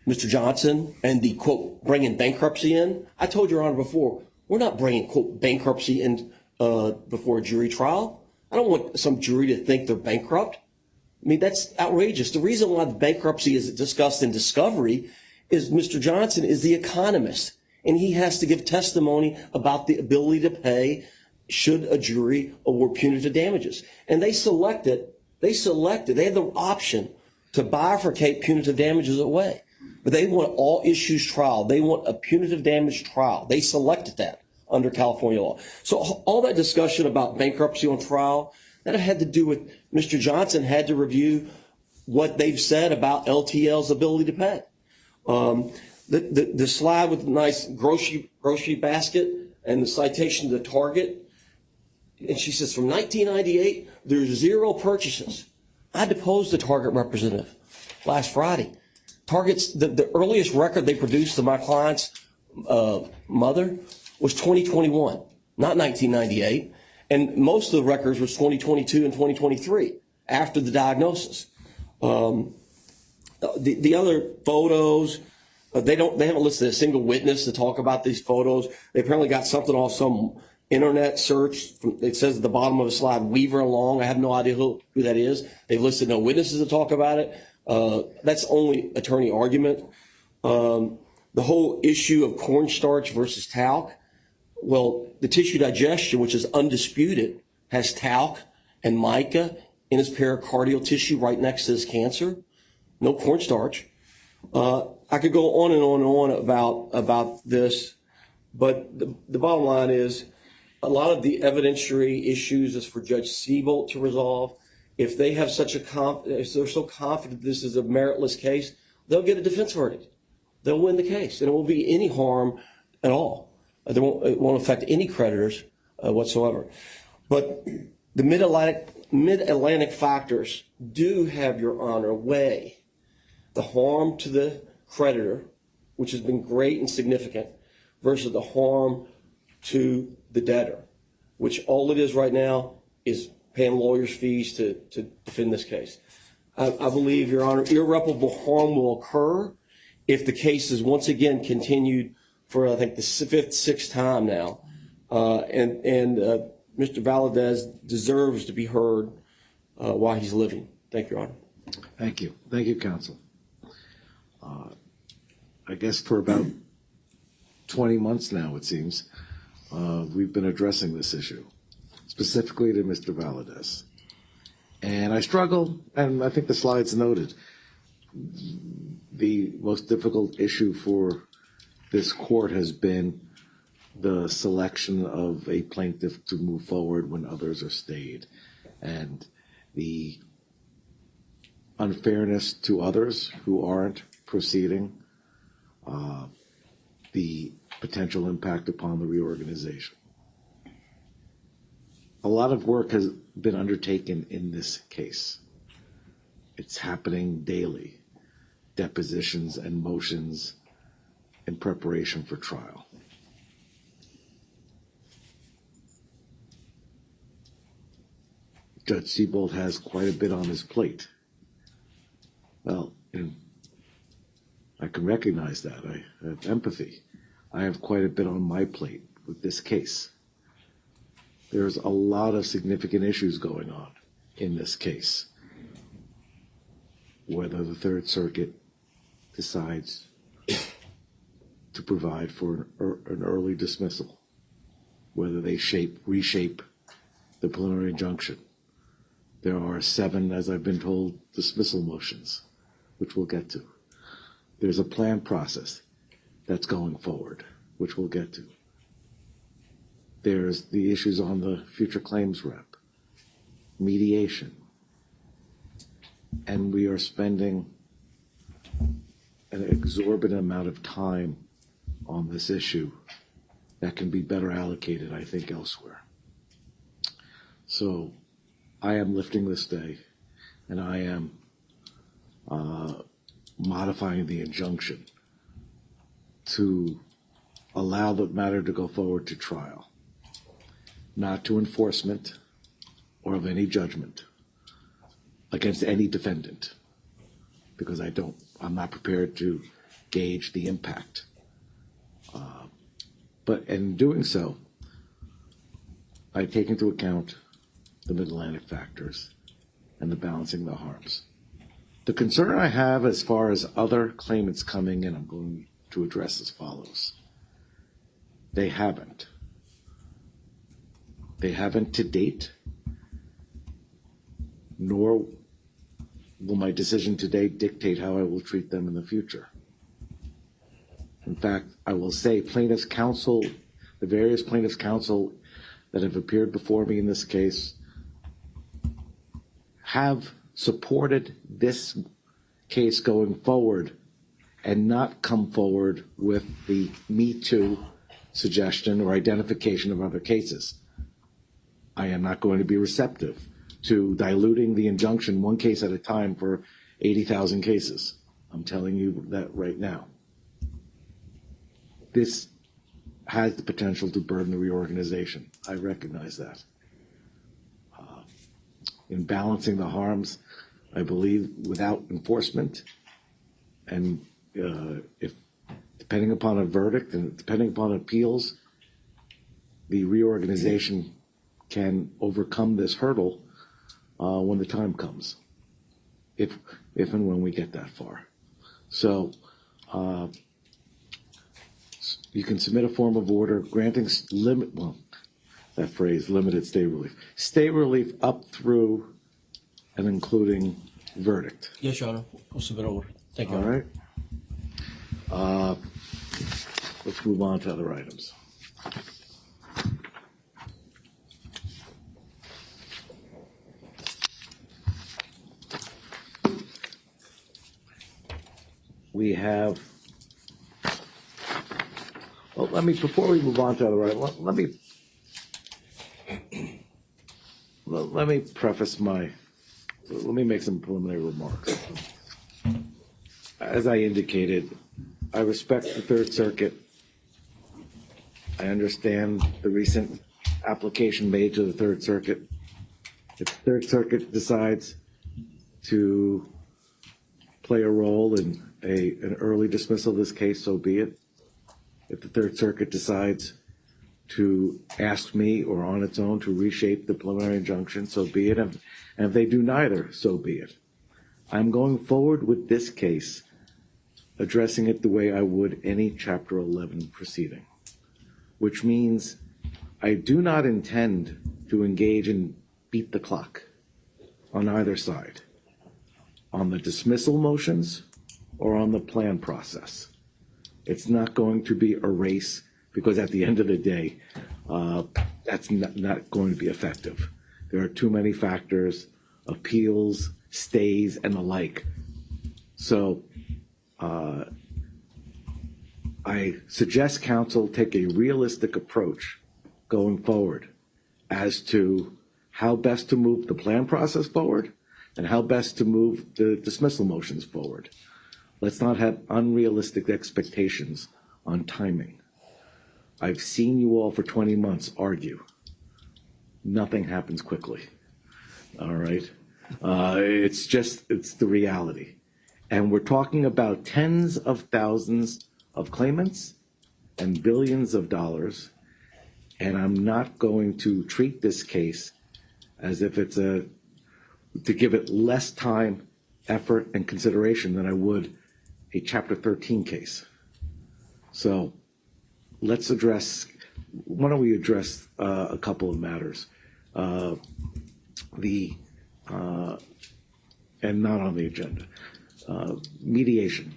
Mr. Johnson and the, quote, bringing bankruptcy in, I told Your Honor before, we're not bringing, quote, bankruptcy in before a jury trial. I don't want some jury to think they're bankrupt. I mean, that's outrageous. The reason why the bankruptcy is discussed in discovery is Mr. Johnson is the economist, and he has to give testimony about the ability to pay should a jury award punitive damages. And they had the option to bifurcate punitive damages away. But they want all issues trial. They want a punitive damage trial. They selected that under California law. So all that discussion about bankruptcy on trial, that had to do with Mr. Johnson had to review what they've said about LTL's ability to pay. The slide with the nice grocery basket and the citation to Target, and she says from 1998, there's 0 purchases. I deposed the Target representative last Friday. Target's, the earliest record they produced of my client's mother was 2021, not 1998. And most of the records was 2022 and 2023 after the diagnosis. The other photos, they haven't listed a single witness to talk about these photos. They apparently got something off some internet search. It says at the bottom of the slide, Weaver and Long. I have no idea who that is. They've listed no witnesses to talk about it. That's only attorney argument. The whole issue of cornstarch versus talc. Well, the tissue digestion, which is undisputed, has talc and mica in his pericardial tissue right next to his cancer. No cornstarch. I could go on and on and on about this, but the bottom line is a lot of the evidentiary issues is for Judge Siebold to resolve. If they have if they're so confident this is a meritless case, they'll get a defense verdict. They'll win the case, and it won't be any harm at all. It won't affect any creditors whatsoever. But the mid-Atlantic factors do have, Your Honor, weigh the harm to the creditor, which has been great and significant, versus the harm to the debtor, which all it is right now is paying lawyers' fees to defend this case. I believe, Your Honor, irreparable harm will occur if the case is once again continued for, I think, the fifth, sixth time now. And Mr. Valadez deserves to be heard while he's living. Thank you, Your Honor. Thank you. Thank you, counsel. I guess for about 20 months now, it seems, we've been addressing this issue, specifically to Mr. Valadez. And I struggle, and I think the slides noted, the most difficult issue for this court has been the selection of a plaintiff to move forward when others are stayed, and the unfairness to others who aren't proceeding, the potential impact upon the reorganization. A lot of work has been undertaken in this case. It's happening daily, depositions and motions in preparation for trial. Judge Siebold has quite a bit on his plate. Well, I can recognize that. I have empathy. I have quite a bit on my plate with this case. There's a lot of significant issues going on in this case. Whether the Third Circuit decides to provide for an early dismissal, whether they reshape the preliminary injunction. There are 7, as I've been told, dismissal motions, which we'll get to. There's a planned process that's going forward, which we'll get to. There's the issues on the future claims rep, mediation, and we are spending an exorbitant amount of time on this issue that can be better allocated, I think, elsewhere. So I am lifting this day, and I am modifying the injunction to allow the matter to go forward to trial, not to enforcement or of any judgment against any defendant, because I'm not prepared to gauge the impact. But in doing so, I take into account the Mid-Atlantic factors and the balancing the harms. The concern I have as far as other claimants coming in, I'm going to address as follows. They haven't. They haven't to date, nor will my decision today dictate how I will treat them in the future. In fact, I will say plaintiffs' counsel, the various plaintiffs' counsel that have appeared before me in this case have supported this case going forward and not come forward with the Me Too suggestion or identification of other cases. I am not going to be receptive to diluting the injunction one case at a time for 80,000 cases. I'm telling you that right now. This has the potential to burden the reorganization. I recognize that. In balancing the harms, I believe without enforcement and if depending upon a verdict and depending upon appeals, the reorganization can overcome this hurdle when the time comes, if and when we get that far. So you can submit a form of order granting that phrase, limited stay relief up through and including verdict. Yes, Your Honor. I'll submit order. Thank you. All right. Let's move on to other items. We have, well, before we move on to other items, let me preface let me make some preliminary remarks. As I indicated, I respect the Third Circuit. I understand the recent application made to the Third Circuit. If the Third Circuit decides to play a role in an early dismissal of this case, so be it. If the Third Circuit decides to ask me or on its own to reshape the preliminary injunction, so be it. And if they do neither, so be it. I'm going forward with this case, addressing it the way I would any Chapter 11 proceeding, which means I do not intend to engage in beat the clock on either side, on the dismissal motions or on the plan process. It's not going to be a race, because at the end of the day, that's not going to be effective. There are too many factors, appeals, stays, and the like. So I suggest counsel take a realistic approach going forward as to how best to move the plan process forward and how best to move the dismissal motions forward. Let's not have unrealistic expectations on timing. I've seen you all for 20 months argue. Nothing happens quickly. All right? It's the reality. And we're talking about tens of thousands of claimants and billions of dollars. And I'm not going to treat this case as if it's to give it less time, effort, and consideration than I would a Chapter 13 case. So why don't we address a couple of matters? And not on the agenda. Mediation.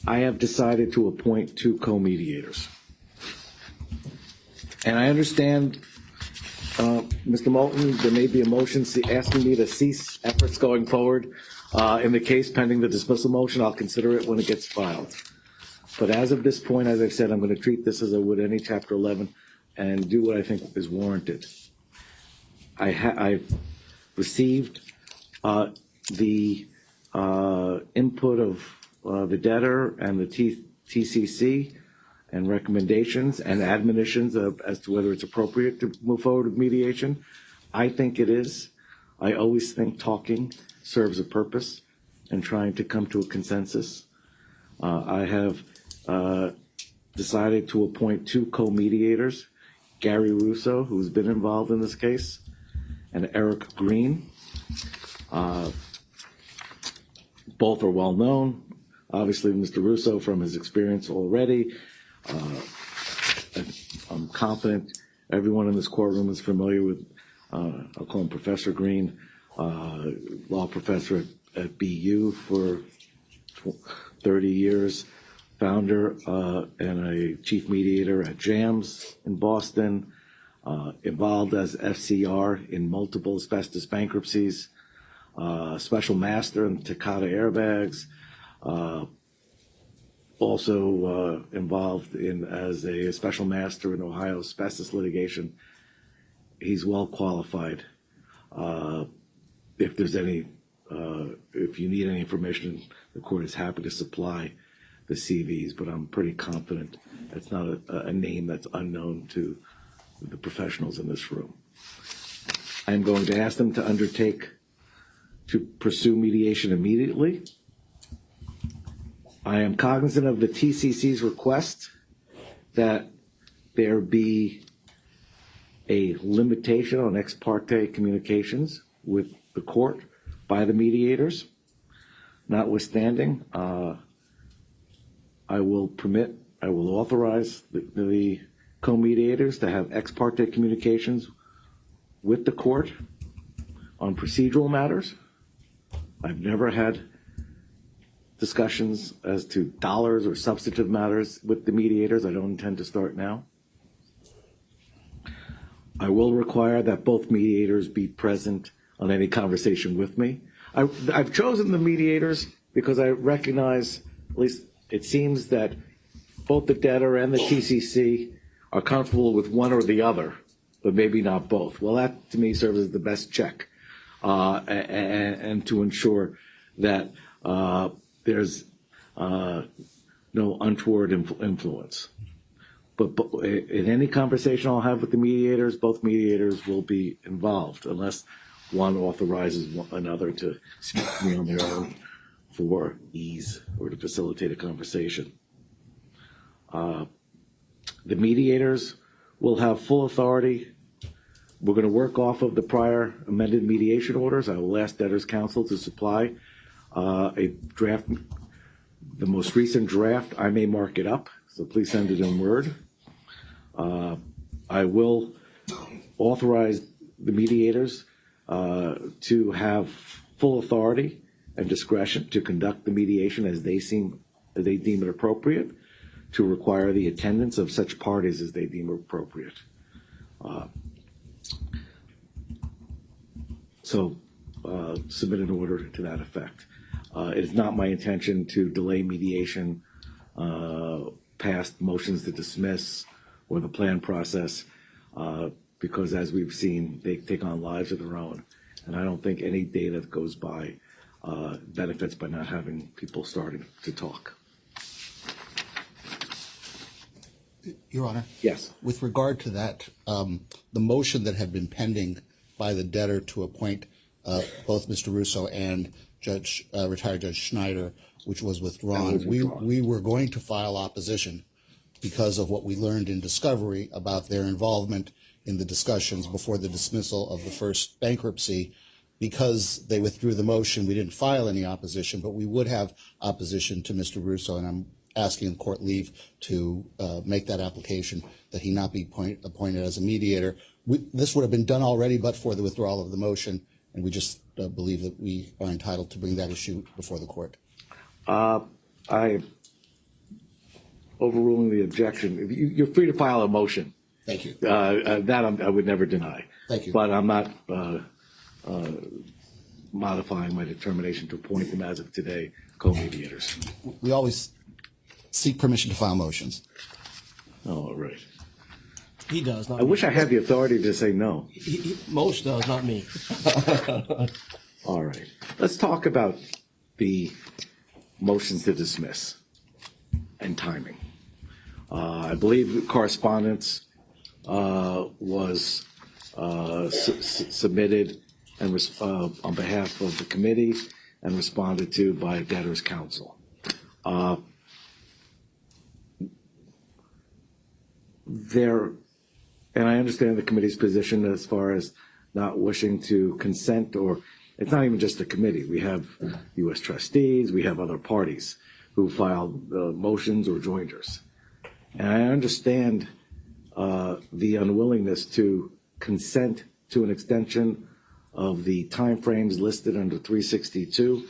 I have decided to appoint 2 co-mediators. And I understand, Mr. Moulton, there may be a motion asking me to cease efforts going forward. In the case pending the dismissal motion, I'll consider it when it gets filed. But as of this point, as I've said, I'm going to treat this as I would any Chapter 11 and do what I think is warranted. I've received the input of the debtor and the TCC and recommendations and admonitions as to whether it's appropriate to move forward with mediation. I think it is. I always think talking serves a purpose and trying to come to a consensus. I have decided to appoint 2 co-mediators, Gary Russo, who's been involved in this case, and Eric Green. Both are well known. Obviously, Mr. Russo from his experience already. I'm confident everyone in this courtroom is familiar with, I'll call him Professor Green, law professor at BU for 30 years, founder and a chief mediator at JAMS in Boston, involved as FCR in multiple asbestos bankruptcies, special master in Takata airbags, also involved as a special master in Ohio asbestos litigation. He's well qualified. If there's if you need any information, the court is happy to supply the CVs, but I'm pretty confident that's not a name that's unknown to the professionals in this room. I'm going to ask them to pursue mediation immediately. I am cognizant of the TCC's request that there be a limitation on ex parte communications with the court by the mediators. Notwithstanding, I will authorize the co-mediators to have ex parte communications with the court on procedural matters. I've never had discussions as to dollars or substantive matters with the mediators. I don't intend to start now. I will require that both mediators be present on any conversation with me. I've chosen the mediators because I recognize, at least it seems that both the debtor and the TCC are comfortable with one or the other, but maybe not both. Well, that to me serves as the best check, and to ensure that there's no untoward influence. But in any conversation I'll have with the mediators, both mediators will be involved unless one authorizes another to speak to me on their own for ease or to facilitate a conversation. The mediators will have full authority. We're going to work off of the prior amended mediation orders. I will ask debtors' counsel to supply a draft, the most recent draft. I may mark it up, so please send it in Word. I will authorize the mediators to have full authority and discretion to conduct the mediation as they deem it appropriate, to require the attendance of such parties as they deem appropriate. So submit an order to that effect. It is not my intention to delay mediation past motions to dismiss or the plan process, because as we've seen, they take on lives of their own. And I don't think any day that goes by benefits by not having people starting to talk. Your Honor? Yes. With regard to that, the motion that had been pending by the debtor to appoint both Mr. Russo and retired Judge Schneider, which was withdrawn, we were going to file opposition because of what we learned in discovery about their involvement in the discussions before the dismissal of the first bankruptcy. Because they withdrew the motion, we didn't file any opposition, but we would have opposition to Mr. Russo, and I'm asking the court leave to make that application that he not be appointed as a mediator. This would have been done already but for the withdrawal of the motion, and we just believe that we are entitled to bring that issue before the court. I overruling the objection. You're free to file a motion. Thank you. That I would never deny. Thank you. But I'm not modifying my determination to appoint them as of today co-mediators. We always seek permission to file motions. Oh, right. He does, not I me. wish I had the authority to say no. Most does, not me. All right. Let's talk about the motions to dismiss and timing. I believe correspondence was submitted and on behalf of the committee and responded to by debtors' counsel. And I understand the committee's position as far as not wishing to consent, or it's not even just the committee. We have U.S. trustees, we have other parties who filed motions or joinders. And I understand the unwillingness to consent to an extension of the timeframes listed under 362.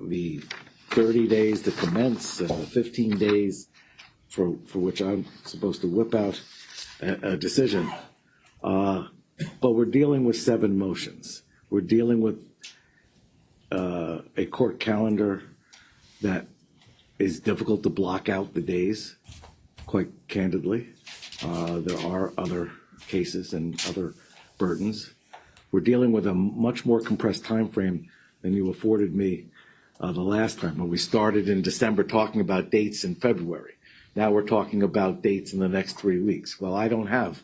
The 30 days to commence and the 15 days for which I'm supposed to whip out a decision. But we're dealing with 7 motions. We're dealing with a court calendar that is difficult to block out the days, quite candidly. There are other cases and other burdens. We're dealing with a much more compressed time frame than you afforded me the last time, when we started in December talking about dates in February. Now we're talking about dates in the next 3 weeks. Well, I don't have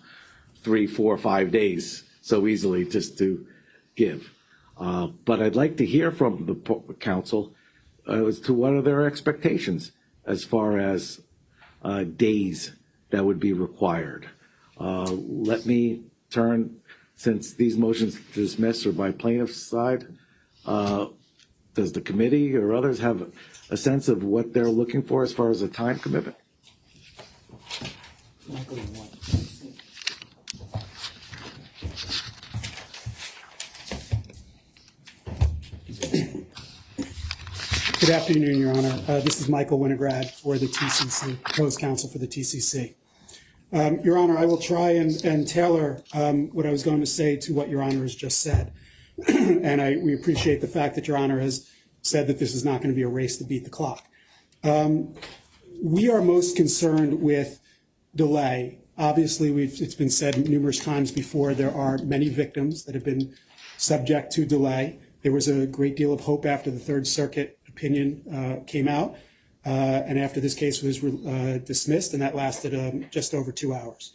3, 4, 5 days so easily just to give. But I'd like to hear from the council as to what are their expectations as far as days that would be required. Let me turn, since these motions to dismiss are by plaintiff's side, does the committee or others have a sense of what they're looking for as far as a time commitment? Good afternoon, Your Honor. This is Michael Winograd for the TCC, proposed counsel for the TCC. Your Honor, I will try and tailor what I was going to say to what Your Honor has just said. And we appreciate the fact that Your Honor has said that this is not going to be a race to beat the clock. We are most concerned with delay. Obviously, it's been said numerous times before, there are many victims that have been subject to delay. There was a great deal of hope after the Third Circuit opinion came out, and after this case was dismissed, and that lasted just over 2 hours.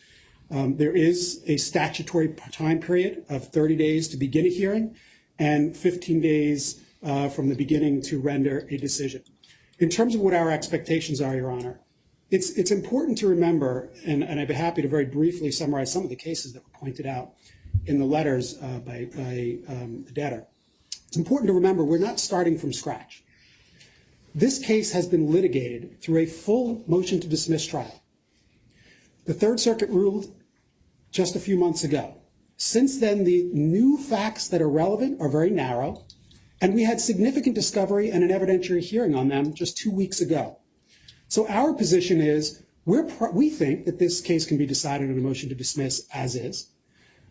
There is a statutory time period of 30 days to begin a hearing and 15 days from the beginning to render a decision. In terms of what our expectations are, Your Honor, it's important to remember, and I'd be happy to very briefly summarize some of the cases that were pointed out in the letters by the debtor. It's important to remember we're not starting from scratch. This case has been litigated through a full motion to dismiss trial. The Third Circuit ruled just a few months ago. Since then, the new facts that are relevant are very narrow, and we had significant discovery and an evidentiary hearing on them just 2 weeks ago. So our position is we think that this case can be decided on a motion to dismiss as is.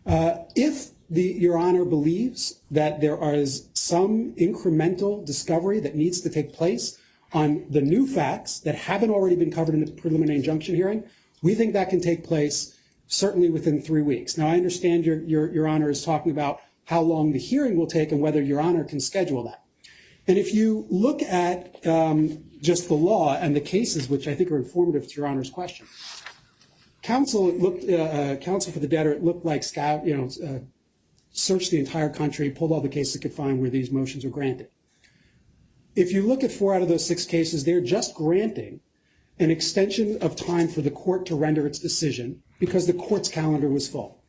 If Your Honor believes that there is some incremental discovery that needs to take place on the new facts that haven't already been covered in the preliminary injunction hearing, we think that can take place certainly within 3 weeks. Now, I understand Your Honor is talking about how long the hearing will take and whether Your Honor can schedule that. And if you look at just the law and the cases, which I think are informative to Your Honor's question, counsel for the debtor, it looked like searched the entire country, pulled all the cases it could find where these motions were granted. If you look at 4 out of those 6 cases, they're just granting an extension of time for the court to render its decision because the court's calendar was full.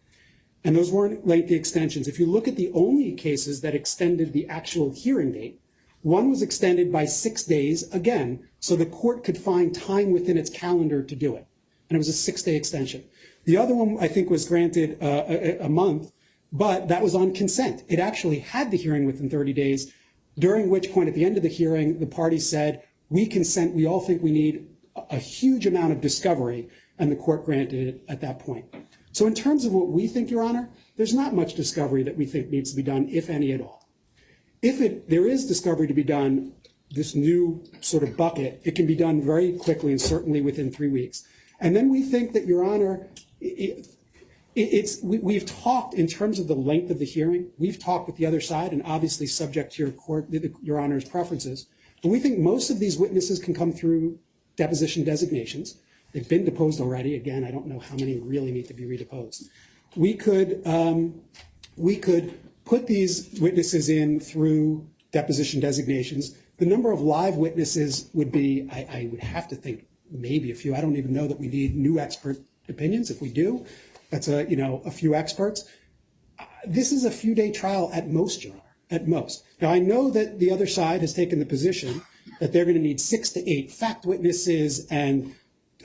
And those weren't lengthy extensions. If you look at the only cases that extended the actual hearing date, one was extended by 6 days, again, so the court could find time within its calendar to do it. And it was a 6-day extension. The other one, I think, was granted a month, but that was on consent. It actually had the hearing within 30 days, during which point, at the end of the hearing, the parties said, we consent, we all think we need a huge amount of discovery, and the court granted it at that point. So in terms of what we think, Your Honor, there's not much discovery that we think needs to be done, if any at all. If there is discovery to be done, this new sort of bucket, it can be done very quickly and certainly within 3 weeks. And then we think that, Your Honor, we've talked in terms of the length of the hearing. We've talked with the other side, and obviously subject to Your Honor's preferences. But we think most of these witnesses can come through deposition designations. They've been deposed already. Again, I don't know how many really need to be redeposed. We could put these witnesses in through deposition designations. The number of live witnesses would be, I would have to think, maybe a few. I don't even know that we need new expert opinions. If we do, that's a few experts. This is a few-day trial at most, Your Honor, at most. Now, I know that the other side has taken the position that they're going to need 6 to 8 fact witnesses and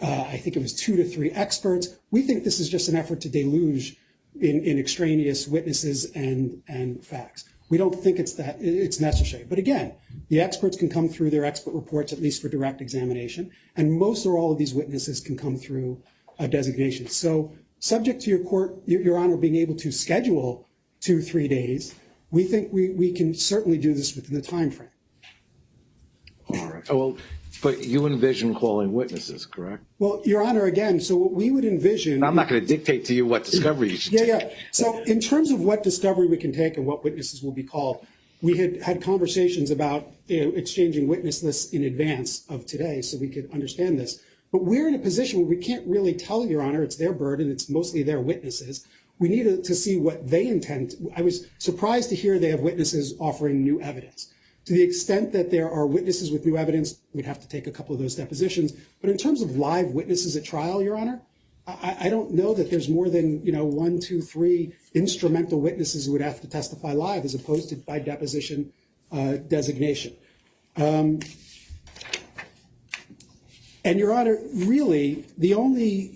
I think it was 2 to 3 experts. We think this is just an effort to deluge in extraneous witnesses and facts. We don't think it's necessary. But again, the experts can come through their expert reports, at least for direct examination, and most or all of these witnesses can come through a designation. So subject to Your Honor being able to schedule 2-3 days, we think we can certainly do this within the time frame. All right. Oh, well, but you envision calling witnesses, correct? Well, Your Honor, again, so what we would envision... I'm not going to dictate to you what discovery you should take. Yeah. So in terms of what discovery we can take and what witnesses will be called, we had conversations about exchanging witness lists in advance of today so we could understand this. But we're in a position where we can't really tell, Your Honor, it's their burden, it's mostly their witnesses. We need to see what they intend. I was surprised to hear they have witnesses offering new evidence. To the extent that there are witnesses with new evidence, we'd have to take a couple of those depositions. But in terms of live witnesses at trial, Your Honor, I don't know that there's more than 1, 2, 3 instrumental witnesses who would have to testify live as opposed to by deposition designation. And Your Honor, really, the only,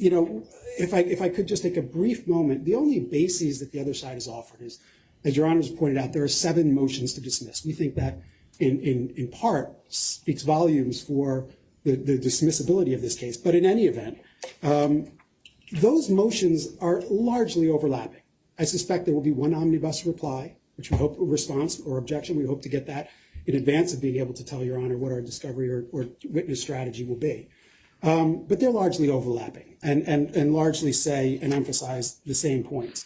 if I could just take a brief moment, the only bases that the other side has offered is, as Your Honor has pointed out, there are 7 motions to dismiss. We think that in part speaks volumes for the dismissibility of this case. But in any event, those motions are largely overlapping. I suspect there will be one omnibus reply, which we hope, response or objection. We hope to get that in advance of being able to tell Your Honor what our discovery or witness strategy will be. But they're largely overlapping and largely say and emphasize the same points.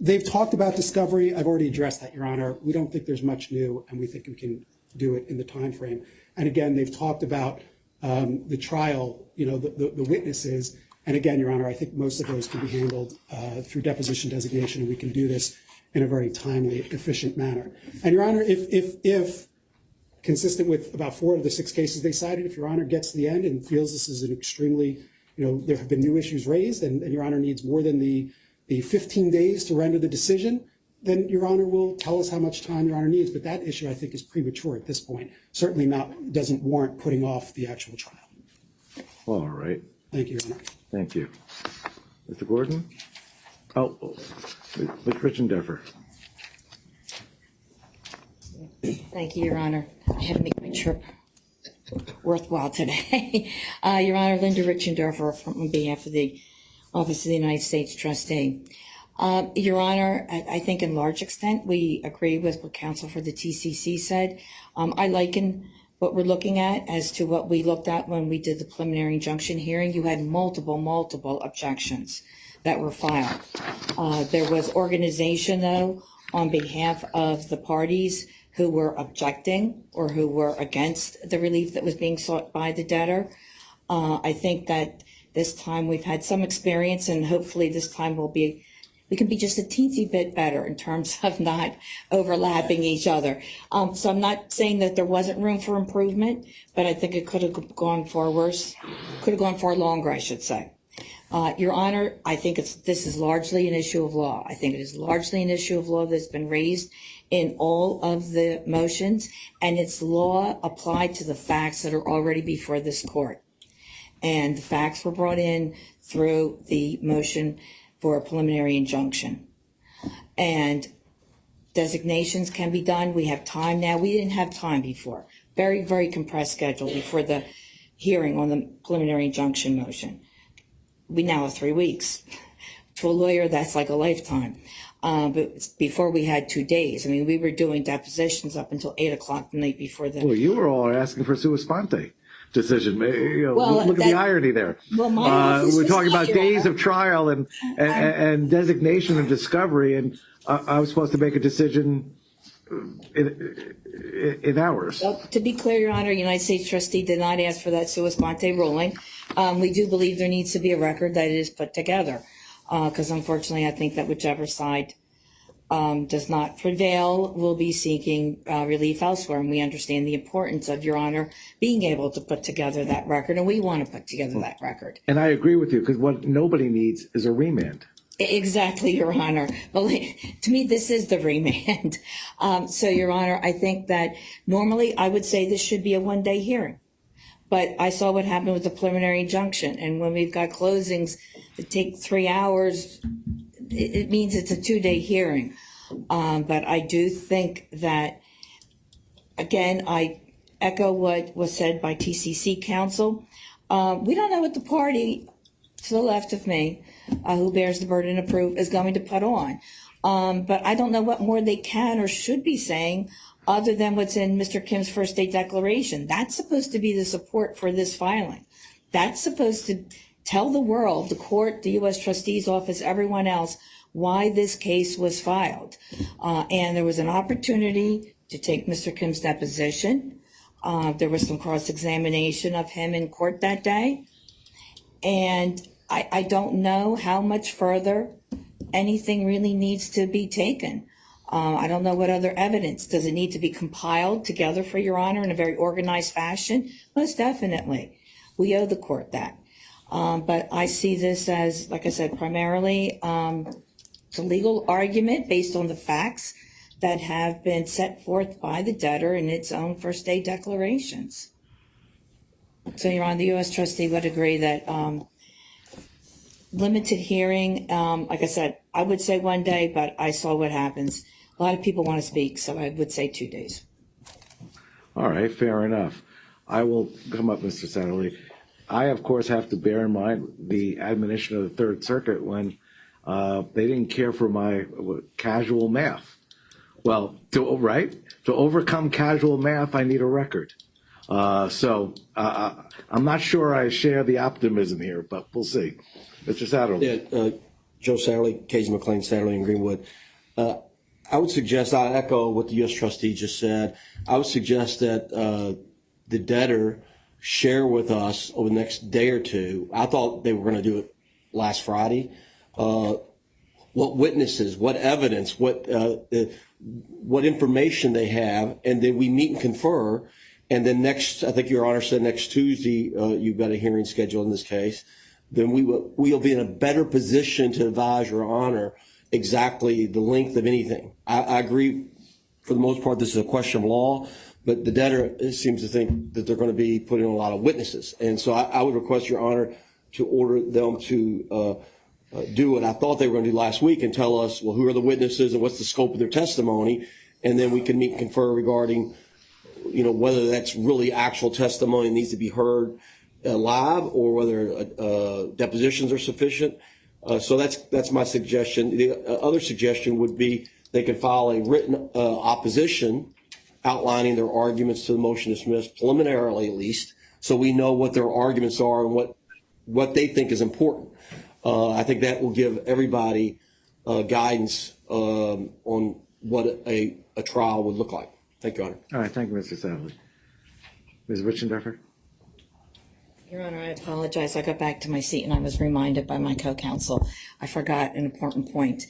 They've talked about discovery. I've already addressed that, Your Honor. We don't think there's much new, and we think we can do it in the time frame. And again, they've talked about the trial, the witnesses. And again, Your Honor, I think most of those can be handled through deposition designation, and we can do this in a very timely, efficient manner. And Your Honor, if consistent with about 4 of the 6 cases they cited, if Your Honor gets to the end and feels this is an extremely, there have been new issues raised, and Your Honor needs more than the 15 days to render the decision, then Your Honor will tell us how much time Your Honor needs. But that issue, I think, is premature at this point. Certainly doesn't warrant putting off the actual trial. All right. Thank you, Your Honor. Thank you. Mr. Gordon? Oh, Ms. Richenderfer. Thank you, Your Honor. I had to make my trip worthwhile today. Your Honor, Linda Richenderfer on behalf of the Office of the United States Trustee. Your Honor, I think in large extent we agree with what counsel for the TCC said. I liken what we're looking at as to what we looked at when we did the preliminary injunction hearing. You had multiple objections that were filed. There was organization, though, on behalf of the parties who were objecting or who were against the relief that was being sought by the debtor. I think that this time we've had some experience, and hopefully this time we can be just a teensy bit better in terms of not overlapping each other. So I'm not saying that there wasn't room for improvement, but I think it could have gone far worse, could have gone far longer, I should say. Your Honor, I think this is largely an issue of law. I think it is largely an issue of law that's been raised in all of the motions, and it's law applied to the facts that are already before this court. And the facts were brought in through the motion for a preliminary injunction. And designations can be done. We have time now. We didn't have time before. Very, very compressed schedule before the hearing on the preliminary injunction motion. We now have 3 weeks. To a lawyer, that's like a lifetime. But before we had 2 days. I mean, we were doing depositions up until 8 o'clock the night before the... Well, you were all asking for sua sponte decision. Well, look at the irony there. Well, my we're talking not, about days of trial and designation and discovery, and I was supposed to make a decision in hours. Well, to be clear, Your Honor, United States trustee did not ask for that sua sponte ruling. We do believe there needs to be a record that it is put together, because unfortunately I think that whichever side does not prevail will be seeking relief elsewhere, and we understand the importance of, Your Honor, being able to put together that record, and we want to put together that record. And I agree with you, because what nobody needs is a remand. Exactly, Your Honor. Well, to me, this is the remand. So, Your Honor, I think that normally I would say this should be a one-day hearing. But I saw what happened with the preliminary injunction. And when we've got closings that take 3 hours, it means it's a 2-day hearing. But I do think that, again, I echo what was said by TCC counsel. We don't know what the party to the left of me, who bears the burden of proof, is going to put on. But I don't know what more they can or should be saying other than what's in Mr. Kim's first day declaration. That's supposed to be the support for this filing. That's supposed to tell the world, the court, the U.S. Trustee's Office, everyone else, why this case was filed. And there was an opportunity to take Mr. Kim's deposition. There was some cross-examination of him in court that day. And I don't know how much further anything really needs to be taken. I don't know what other evidence. Does it need to be compiled together for Your Honor in a very organized fashion? Most definitely. We owe the court that. But I see this as, like I said, primarily it's a legal argument based on the facts that have been set forth by the debtor in its own first day declarations. So, Your Honor, the U.S. Trustee would agree that limited hearing, like I said, I would say 1 day, but I saw what happens A lot of people want to speak, so I would say 2 days. All right, fair enough. I will come up, Mr. Satterley. I, of course, have to bear in mind the admonition of the Third Circuit when they didn't care for my casual math. Well, to overcome casual math, I need a record. So I'm not sure I share the optimism here, but we'll see. Mr. Satterley. Yeah, Joe Satterley, Casey McLean, Satterley and Greenwood. I would suggest, I echo what the U.S. trustee just said. I would suggest that the debtor share with us over the next day or two. I thought they were going to do it last Friday. What witnesses, what evidence, what information they have, and then we meet and confer. And then next, I think Your Honor said next Tuesday, you've got a hearing scheduled in this case. Then we'll be in a better position to advise Your Honor exactly the length of anything. I agree, for the most part, this is a question of law, but the debtor seems to think that they're going to be putting on a lot of witnesses. And so I would request Your Honor to order them to do what I thought they were going to do last week and tell us, well, who are the witnesses and what's the scope of their testimony, and then we can meet and confer regarding, whether that's really actual testimony needs to be heard live or whether depositions are sufficient. So that's my suggestion. The other suggestion would be they could file a written opposition outlining their arguments to the motion to dismiss, preliminarily at least, so we know what their arguments are and what they think is important. I think that will give everybody guidance on what a trial would look like. Thank you, Your Honor. All right, thank you, Mr. Satterley. Ms. Richendorfer? Your Honor, I apologize. I got back to my seat and I was reminded by my co-counsel. I forgot an important point.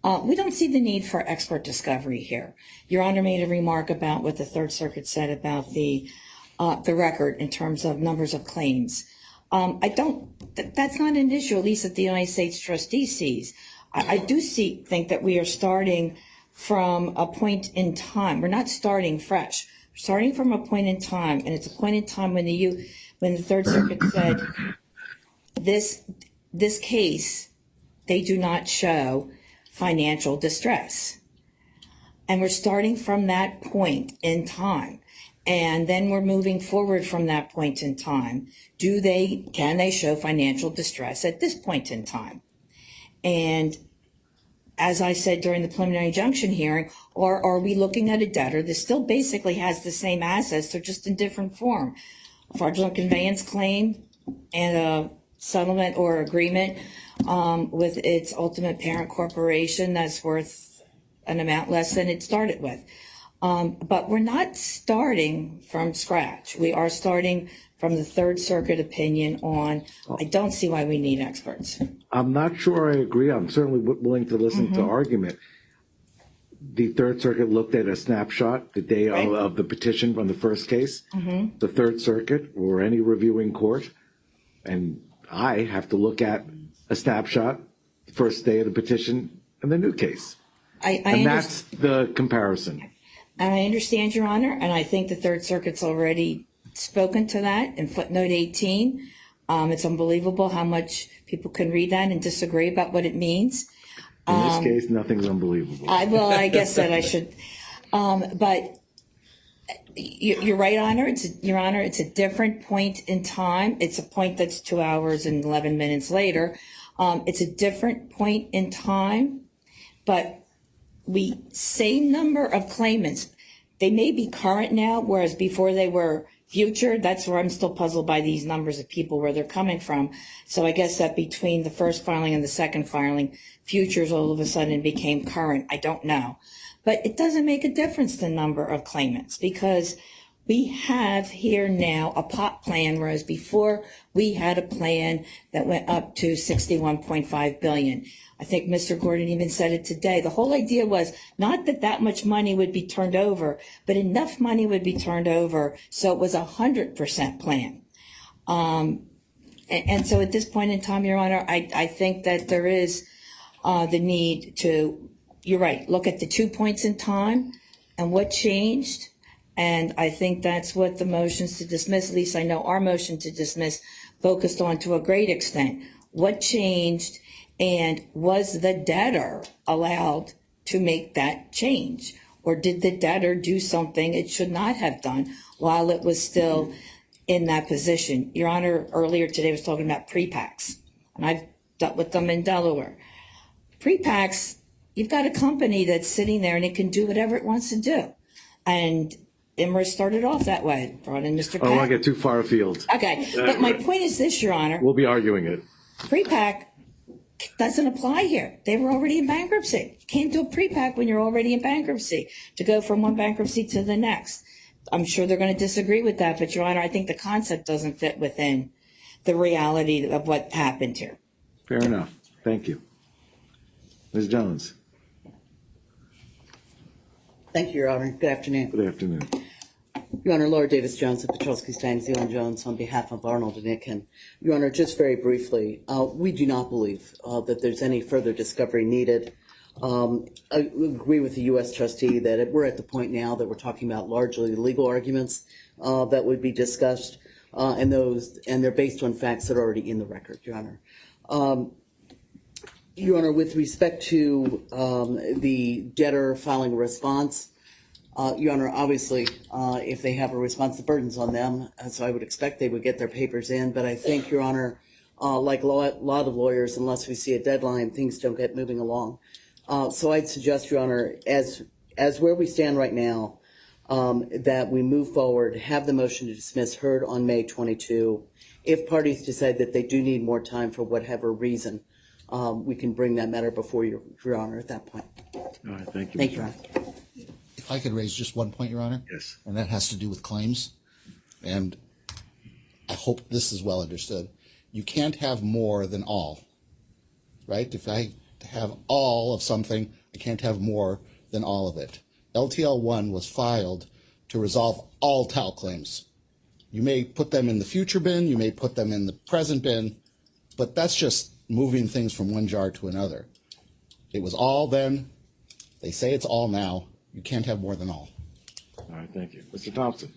We don't see the need for expert discovery here. Your Honor made a remark about what the Third Circuit said about the record in terms of numbers of claims. That's not an issue, at least that the United States trustee sees. I do think that we are starting from a point in time. We're not starting fresh. We're starting from a point in time, and it's a point in time when the Third Circuit said this case, they do not show financial distress. And we're starting from that point in time. And then we're moving forward from that point in time. Can they show financial distress at this point in time? And as I said during the preliminary injunction hearing, or are we looking at a debtor that still basically has the same assets, they're just in different form? A fraudulent conveyance claim and a settlement or agreement with its ultimate parent corporation that's worth an amount less than it started with. But we're not starting from scratch. We are starting from the Third Circuit opinion on, I don't see why we need experts. I'm not sure I agree. I'm certainly willing to listen to argument. The Third Circuit looked at a snapshot the day of the petition from the first case. The Third Circuit or any reviewing court, and I have to look at a snapshot the first day of the petition and the new case. And that's the comparison. And I understand, Your Honor, and I think the Third Circuit's already spoken to that in footnote 18. It's unbelievable how much people can read that and disagree about what it means. In this case, nothing's unbelievable. I guess that I should. But you're right, Your Honor. It's a different point in time. It's a point that's 2 hours and 11 minutes later. It's a different point in time, but same number of claimants. They may be current now, whereas before they were future. That's where I'm still puzzled by these numbers of people, where they're coming from. So I guess that between the first filing and the second filing, futures all of a sudden became current. I don't know. But it doesn't make a difference, the number of claimants, because we have here now a pot plan, whereas before we had a plan that went up to $61.5 billion. I think Mr. Gordon even said it today. The whole idea was not that much money would be turned over, but enough money would be turned over so it was 100% plan. And so at this point in time, Your Honor, I think that there is the need to, you're right, look at the 2 points in time and what changed. And I think that's what the motions to dismiss, at least I know our motion to dismiss, focused on to a great extent. What changed, and was the debtor allowed to make that change? Or did the debtor do something it should not have done while it was still in that position? Your Honor, earlier today was talking about pre-packs, and I've dealt with them in Delaware. Pre-packs, you've got a company that's sitting there and it can do whatever it wants to do. And Immer started off that way, brought in Mr. I don't want Pack. to get too far afield. Okay, but my point is this, Your Honor. We'll be arguing it. Pre-pack doesn't apply here. They were already in bankruptcy. You can't do a pre-pack when you're already in bankruptcy to go from one bankruptcy to the next. I'm sure they're going to disagree with that, but Your Honor, I think the concept doesn't fit within the reality of what happened here. Fair enough. Thank you. Ms. Jones. Thank you, Your Honor. Good afternoon. Good afternoon. Your Honor, Laura Davis Jones of Petrosky, Stein, Zealand Jones on behalf of Arnold and Itkin. Your Honor, just very briefly, we do not believe that there's any further discovery needed. I agree with the U.S. trustee that we're at the point now that we're talking about largely legal arguments that would be discussed, and they're based on facts that are already in the record, Your Honor. Your Honor, with respect to the debtor filing a response, Your Honor, obviously, if they have a response, the burden's on them, so I would expect they would get their papers in. But I think, Your Honor, like a lot of lawyers, unless we see a deadline, things don't get moving along. So I'd suggest, Your Honor, as where we stand right now, that we move forward, have the motion to dismiss heard on May 22. If parties decide that they do need more time for whatever reason, we can bring that matter before Your Honor at that point. All right. Thank you. Thank you, Your Honor. If I could raise just one point, Your Honor? Yes. And that has to do with claims. And I hope this is well understood. You can't have more than all, right? If I have all of something, I can't have more than all of it. LTL 1 was filed to resolve all TAL claims. You may put them in the future bin, you may put them in the present bin, but that's just moving things from one jar to another. It was all then. They say it's all now. You can't have more than all. All right. Thank you. Mr. Thompson.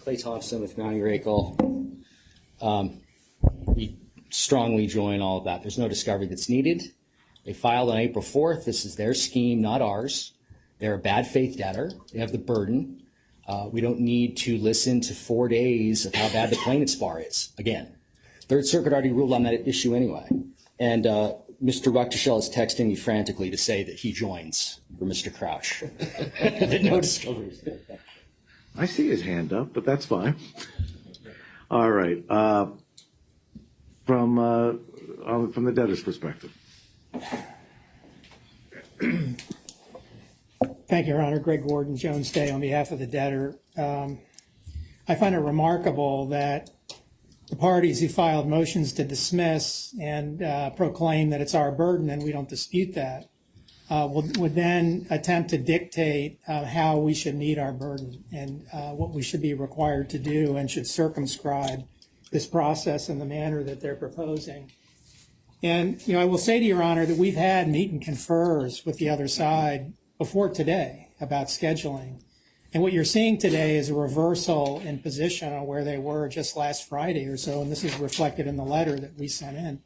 Clay Thompson with Mounting Rakel. We strongly join all of that. There's no discovery that's needed. They filed on April 4th. This is their scheme, not ours. They're a bad faith debtor. They have the burden. We don't need to listen to 4 days of how bad the plaintiff's bar is. Again, Third Circuit already ruled on that issue anyway. And Mr. Ruckteschel is texting me frantically to say that he joins for Mr. Crouch. That no discoveries. I see his hand up, but that's fine. All right. From the debtor's perspective. Thank you, Your Honor. Greg Gordon, Jones Day, on behalf of the debtor. I find it remarkable that the parties who filed motions to dismiss and proclaim that it's our burden, and we don't dispute that, would then attempt to dictate how we should meet our burden and what we should be required to do, and should circumscribe this process in the manner that they're proposing. And, I will say to Your Honor that we've had meet and confers with the other side before today about scheduling. And what you're seeing today is a reversal in position on where they were just last Friday or so, and this is reflected in the letter that we sent in.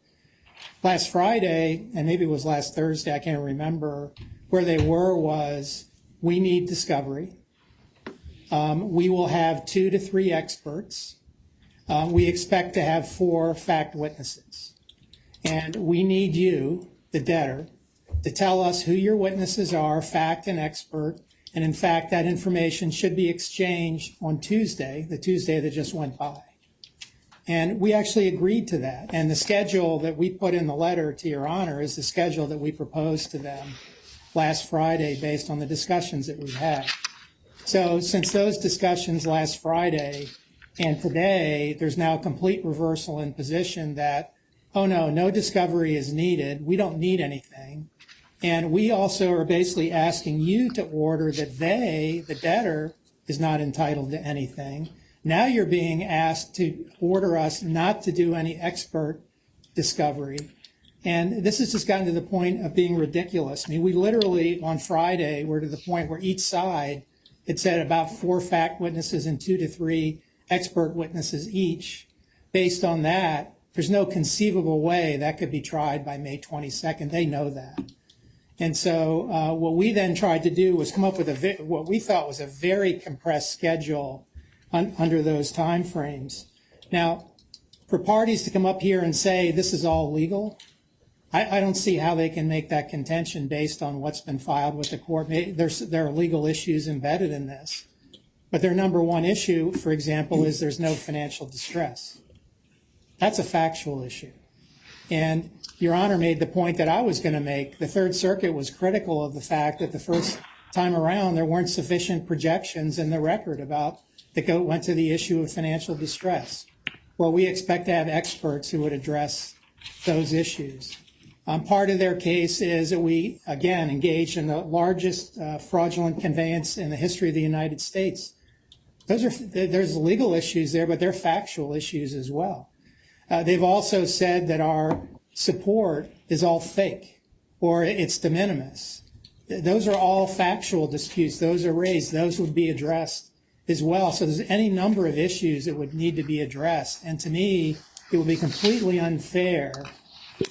Last Friday, and maybe it was last Thursday, I can't remember, where they were was, we need discovery. We will have 2 to 3 experts. We expect to have 4 fact witnesses. And we need you, the debtor, to tell us who your witnesses are, fact and expert. And in fact, that information should be exchanged on Tuesday, the Tuesday that just went by. And we actually agreed to that. And the schedule that we put in the letter to Your Honor is the schedule that we proposed to them last Friday based on the discussions that we've had. So since those discussions last Friday and today, there's now a complete reversal in position that, oh no, no discovery is needed. We don't need anything. And we also are basically asking you to order that they, the debtor, is not entitled to anything. Now you're being asked to order us not to do any expert discovery. And this has just gotten to the point of being ridiculous. I mean, we literally, on Friday, were to the point where each side had said about 4 fact witnesses and 2 to 3 expert witnesses each. Based on that, there's no conceivable way that could be tried by May 22nd. They know that. And so what we then tried to do was come up with what we thought was a very compressed schedule under those timeframes. Now, for parties to come up here and say this is all legal, I don't see how they can make that contention based on what's been filed with the court. There are legal issues embedded in this. But their number one issue, for example, is there's no financial distress. That's a factual issue. And Your Honor made the point that I was going to make. The Third Circuit was critical of the fact that the first time around there weren't sufficient projections in the record that went to the issue of financial distress. Well, we expect to have experts who would address those issues. Part of their case is that we, again, engaged in the largest fraudulent conveyance in the history of the United States. There's legal issues there, but they're factual issues as well. They've also said that our support is all fake or it's de minimis. Those are all factual disputes. Those are raised. Those would be addressed as well. So there's any number of issues that would need to be addressed. And to me, it would be completely unfair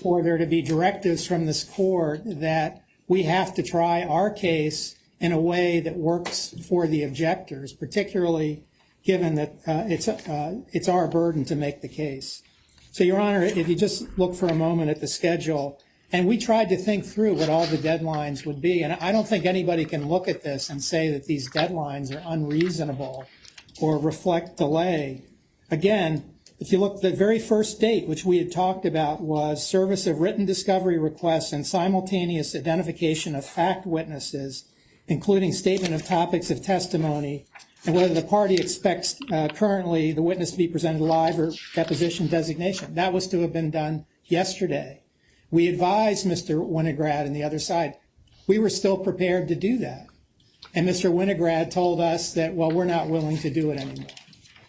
for there to be directives from this court that we have to try our case in a way that works for the objectors, particularly given that it's our burden to make the case. So, Your Honor, if you just look for a moment at the schedule, and we tried to think through what all the deadlines would be, and I don't think anybody can look at this and say that these deadlines are unreasonable or reflect delay. Again, if you look, the very first date, which we had talked about, was service of written discovery requests and simultaneous identification of fact witnesses, including statement of topics of testimony, and whether the party expects currently the witness to be presented live or deposition designation. That was to have been done yesterday. We advised Mr. Winograd and the other side, we were still prepared to do that. And Mr. Winograd told us that, well, we're not willing to do it anymore.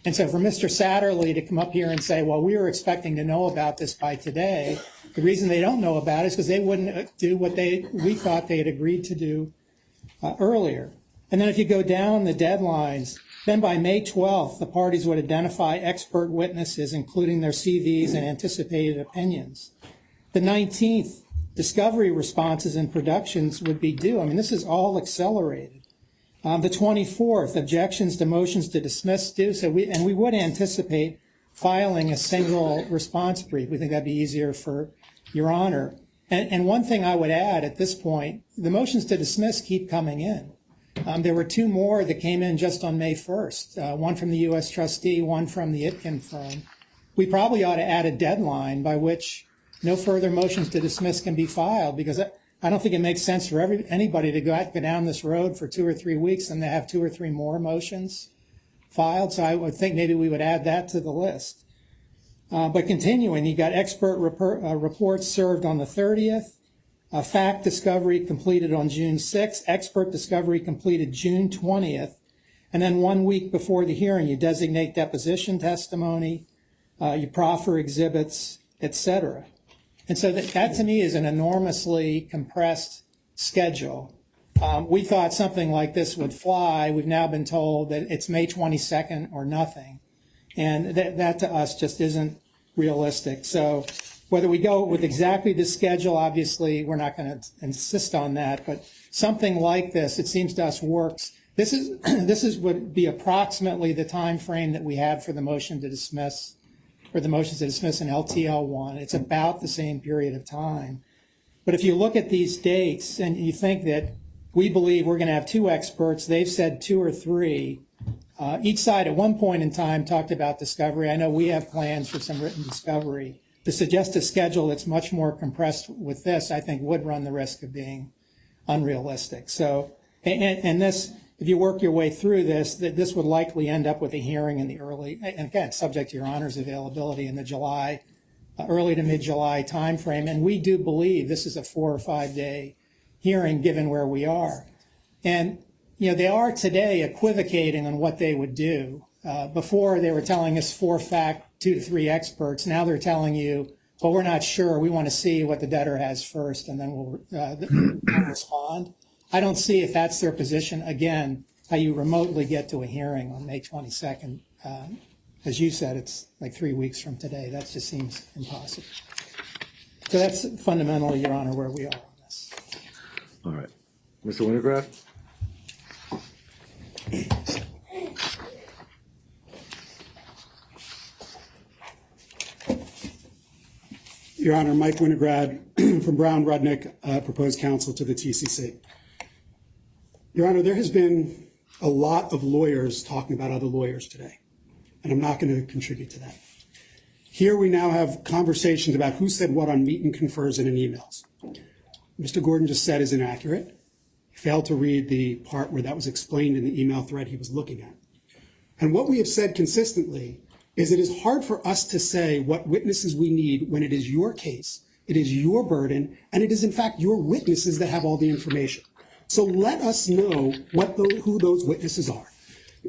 And so for Mr. Satterley to come up here and say, well, we were expecting to know about this by today, the reason they don't know about it is because they wouldn't do what we thought they had agreed to do earlier. And then if you go down the deadlines, then by May 12th, the parties would identify expert witnesses, including their CVs and anticipated opinions. The 19th, discovery responses and productions would be due. I mean, this is all accelerated. The 24th, objections to motions to dismiss due. So we would anticipate filing a single response brief. We think that'd be easier for Your Honor. And one thing I would add at this point, the motions to dismiss keep coming in. There were two more that came in just on May 1st, one from the U.S. trustee, one from the Itkin firm. We probably ought to add a deadline by which no further motions to dismiss can be filed, because I don't think it makes sense for anybody to go down this road for 2 or 3 weeks and to have 2 or 3 more motions filed. So I would think maybe we would add that to the list. But continuing, you got expert reports served on the 30th, fact discovery completed on June 6th, expert discovery completed June 20th, and then 1 week before the hearing, you designate deposition testimony, you proffer exhibits, etc. And so that to me is an enormously compressed schedule. We thought something like this would fly. We've now been told that it's May 22nd or nothing. And that to us just isn't realistic. So whether we go with exactly the schedule, obviously we're not going to insist on that, but something like this, it seems to us, works. This would be approximately the time frame that we had for the motion to dismiss, or the motions to dismiss in LTL 1. It's about the same period of time. But if you look at these dates and you think that we believe we're going to have 2 experts, they've said 2 or 3. Each side at one point in time talked about discovery. I know we have plans for some written discovery. To suggest a schedule that's much more compressed with this, I think, would run the risk of being unrealistic. So, and this, if you work your way through this, that this would likely end up with a hearing in the early, and again, subject to Your Honor's availability, in the July, early to mid-July timeframe. And we do believe this is a 4 or 5 day hearing given where we are. And, you know, they are today equivocating on what they would do. Before they were telling us 4 fact, 2 to 3 experts. Now they're telling you, well, we're not sure. We want to see what the debtor has first, and then we'll respond. I don't see, if that's their position, again, how you remotely get to a hearing on May 22nd. As you said, it's like 3 weeks from today. That just seems impossible. So that's fundamentally, Your Honor, where we are on this. All right. Mr. Winograd? Your Honor, Mike Winograd from Brown Rudnick, proposed counsel to the TCC. Your Honor, there has been a lot of lawyers talking about other lawyers today, and I'm not going to contribute to that. Here we now have conversations about who said what on meet and confers and in emails. Mr. Gordon just said is inaccurate. He failed to read the part where that was explained in the email thread he was looking at. And what we have said consistently is it is hard for us to say what witnesses we need when it is your case, it is your burden, and it is in fact your witnesses that have all the information. So let us know who those witnesses are.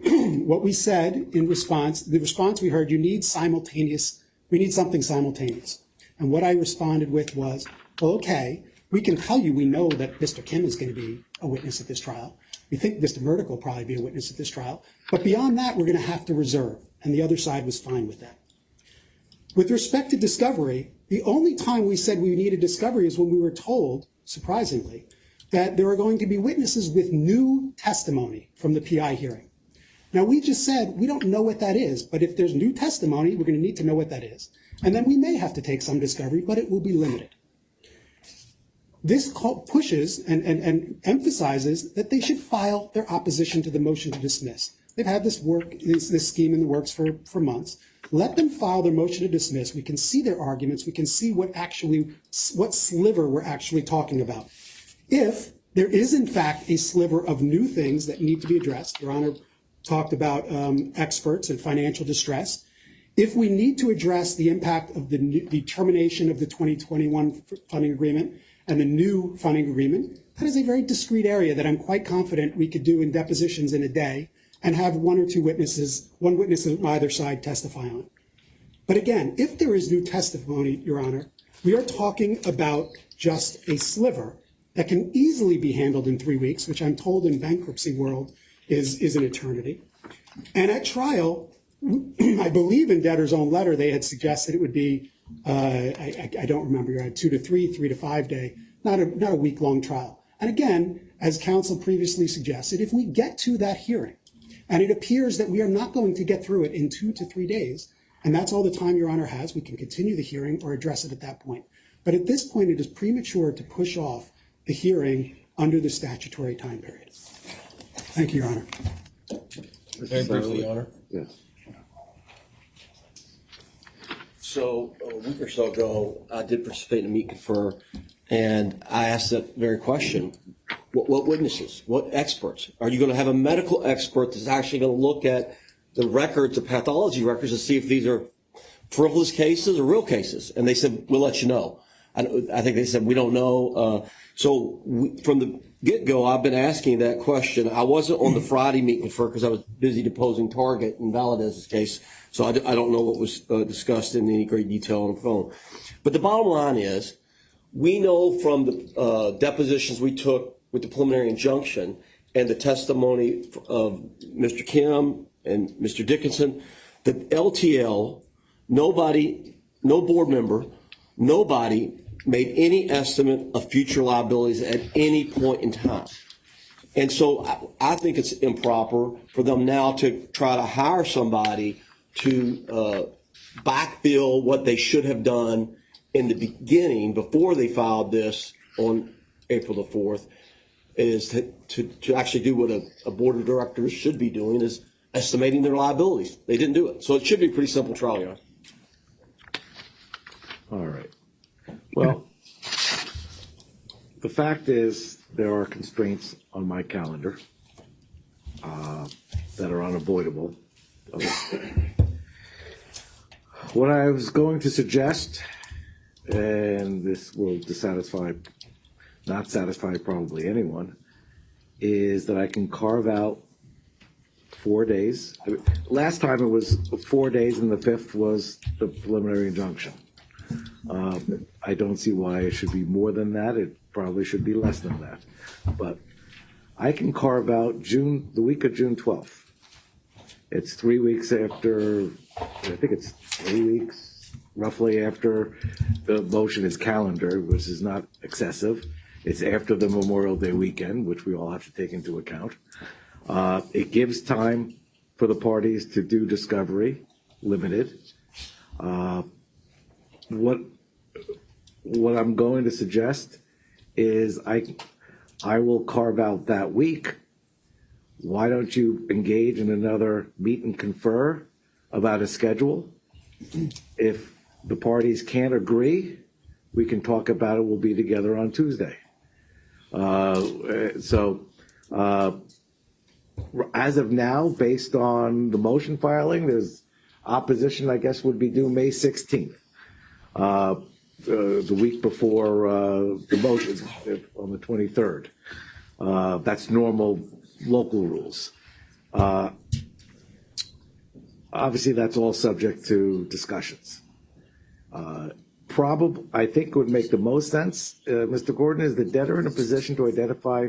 What we said in response, the response we heard, we need something simultaneous. And what I responded with was, well, okay, we can tell you we know that Mr. Kim is going to be a witness at this trial. We think Mr. Murdoch will probably be a witness at this trial. But beyond that, we're going to have to reserve. And the other side was fine with that. With respect to discovery, the only time we said we needed discovery is when we were told, surprisingly, that there are going to be witnesses with new testimony from the PI hearing. Now, we just said we don't know what that is, but if there's new testimony, we're going to need to know what that is. And then we may have to take some discovery, but it will be limited. This pushes and emphasizes that they should file their opposition to the motion to dismiss. They've had this scheme in the works for months. Let them file their motion to dismiss. We can see their arguments. We can see what sliver we're actually talking about. If there is, in fact, a sliver of new things that need to be addressed, Your Honor talked about experts and financial distress. If we need to address the impact of the termination of the 2021 funding agreement and the new funding agreement, that is a very discrete area that I'm quite confident we could do in depositions in a day and have one witness on either side testify on it. But again, if there is new testimony, Your Honor, we are talking about just a sliver that can easily be handled in 3 weeks, which I'm told in bankruptcy world is an eternity. And at trial, I believe in debtor's own letter, they had suggested it would be, I don't remember, you had 2 to 3, 3 to 5 day, not a week-long trial. And again, as counsel previously suggested, if we get to that hearing, and it appears that we are not going to get through it in 2 to 3 days, and that's all the time Your Honor has, we can continue the hearing or address it at that point. But at this point, it is premature to push off the hearing under the statutory time period. Thank you, Your Honor. Very briefly, Your Honor. Yes. So a week or so ago, I did participate in a meet confer, and I asked that very question. What witnesses? What experts? Are you going to have a medical expert that's actually going to look at the records, the pathology records, to see if these are frivolous cases or real cases? And they said, we'll let you know. I think they said, we don't know. From the get-go, I've been asking that question. I wasn't on the Friday meet confer because I was busy deposing Target in Valadez's case, so I don't know what was discussed in any great detail on the phone. But the bottom line is, we know from the depositions we took with the preliminary injunction and the testimony of Mr. Kim and Mr. Dickinson that LTL, nobody, no board member, nobody made any estimate of future liabilities at any point in time. And so I think it's improper for them now to try to hire somebody to backfill what they should have done in the beginning before they filed this on April the 4th, is to actually do what a board of directors should be doing, is estimating their liabilities. They didn't do it. So it should be a pretty simple trial, Your Honor. All right. Well, the fact is there are constraints on my calendar that are unavoidable. What I was going to suggest, and this will not satisfy probably anyone, is that I can carve out 4 days. Last time it was 4 days and the 5th was the preliminary injunction. I don't see why it should be more than that. It probably should be less than that. But I can carve out the week of June 12th. It's 3 weeks after, I think it's 3 weeks roughly after the motion is calendared, which is not excessive. It's after the Memorial Day weekend, which we all have to take into account. It gives time for the parties to do discovery, limited. What I'm going to suggest is I will carve out that week. Why don't you engage in another meet and confer about a schedule? If the parties can't agree, we can talk about it. We'll be together on Tuesday. As of now, based on the motion filing, there's opposition, I guess, would be due May 16th, the week before the motion on the 23rd. That's normal local rules. Obviously, that's all subject to discussions. I think it would make the most sense, Mr. Gordon, is the debtor in a position to identify,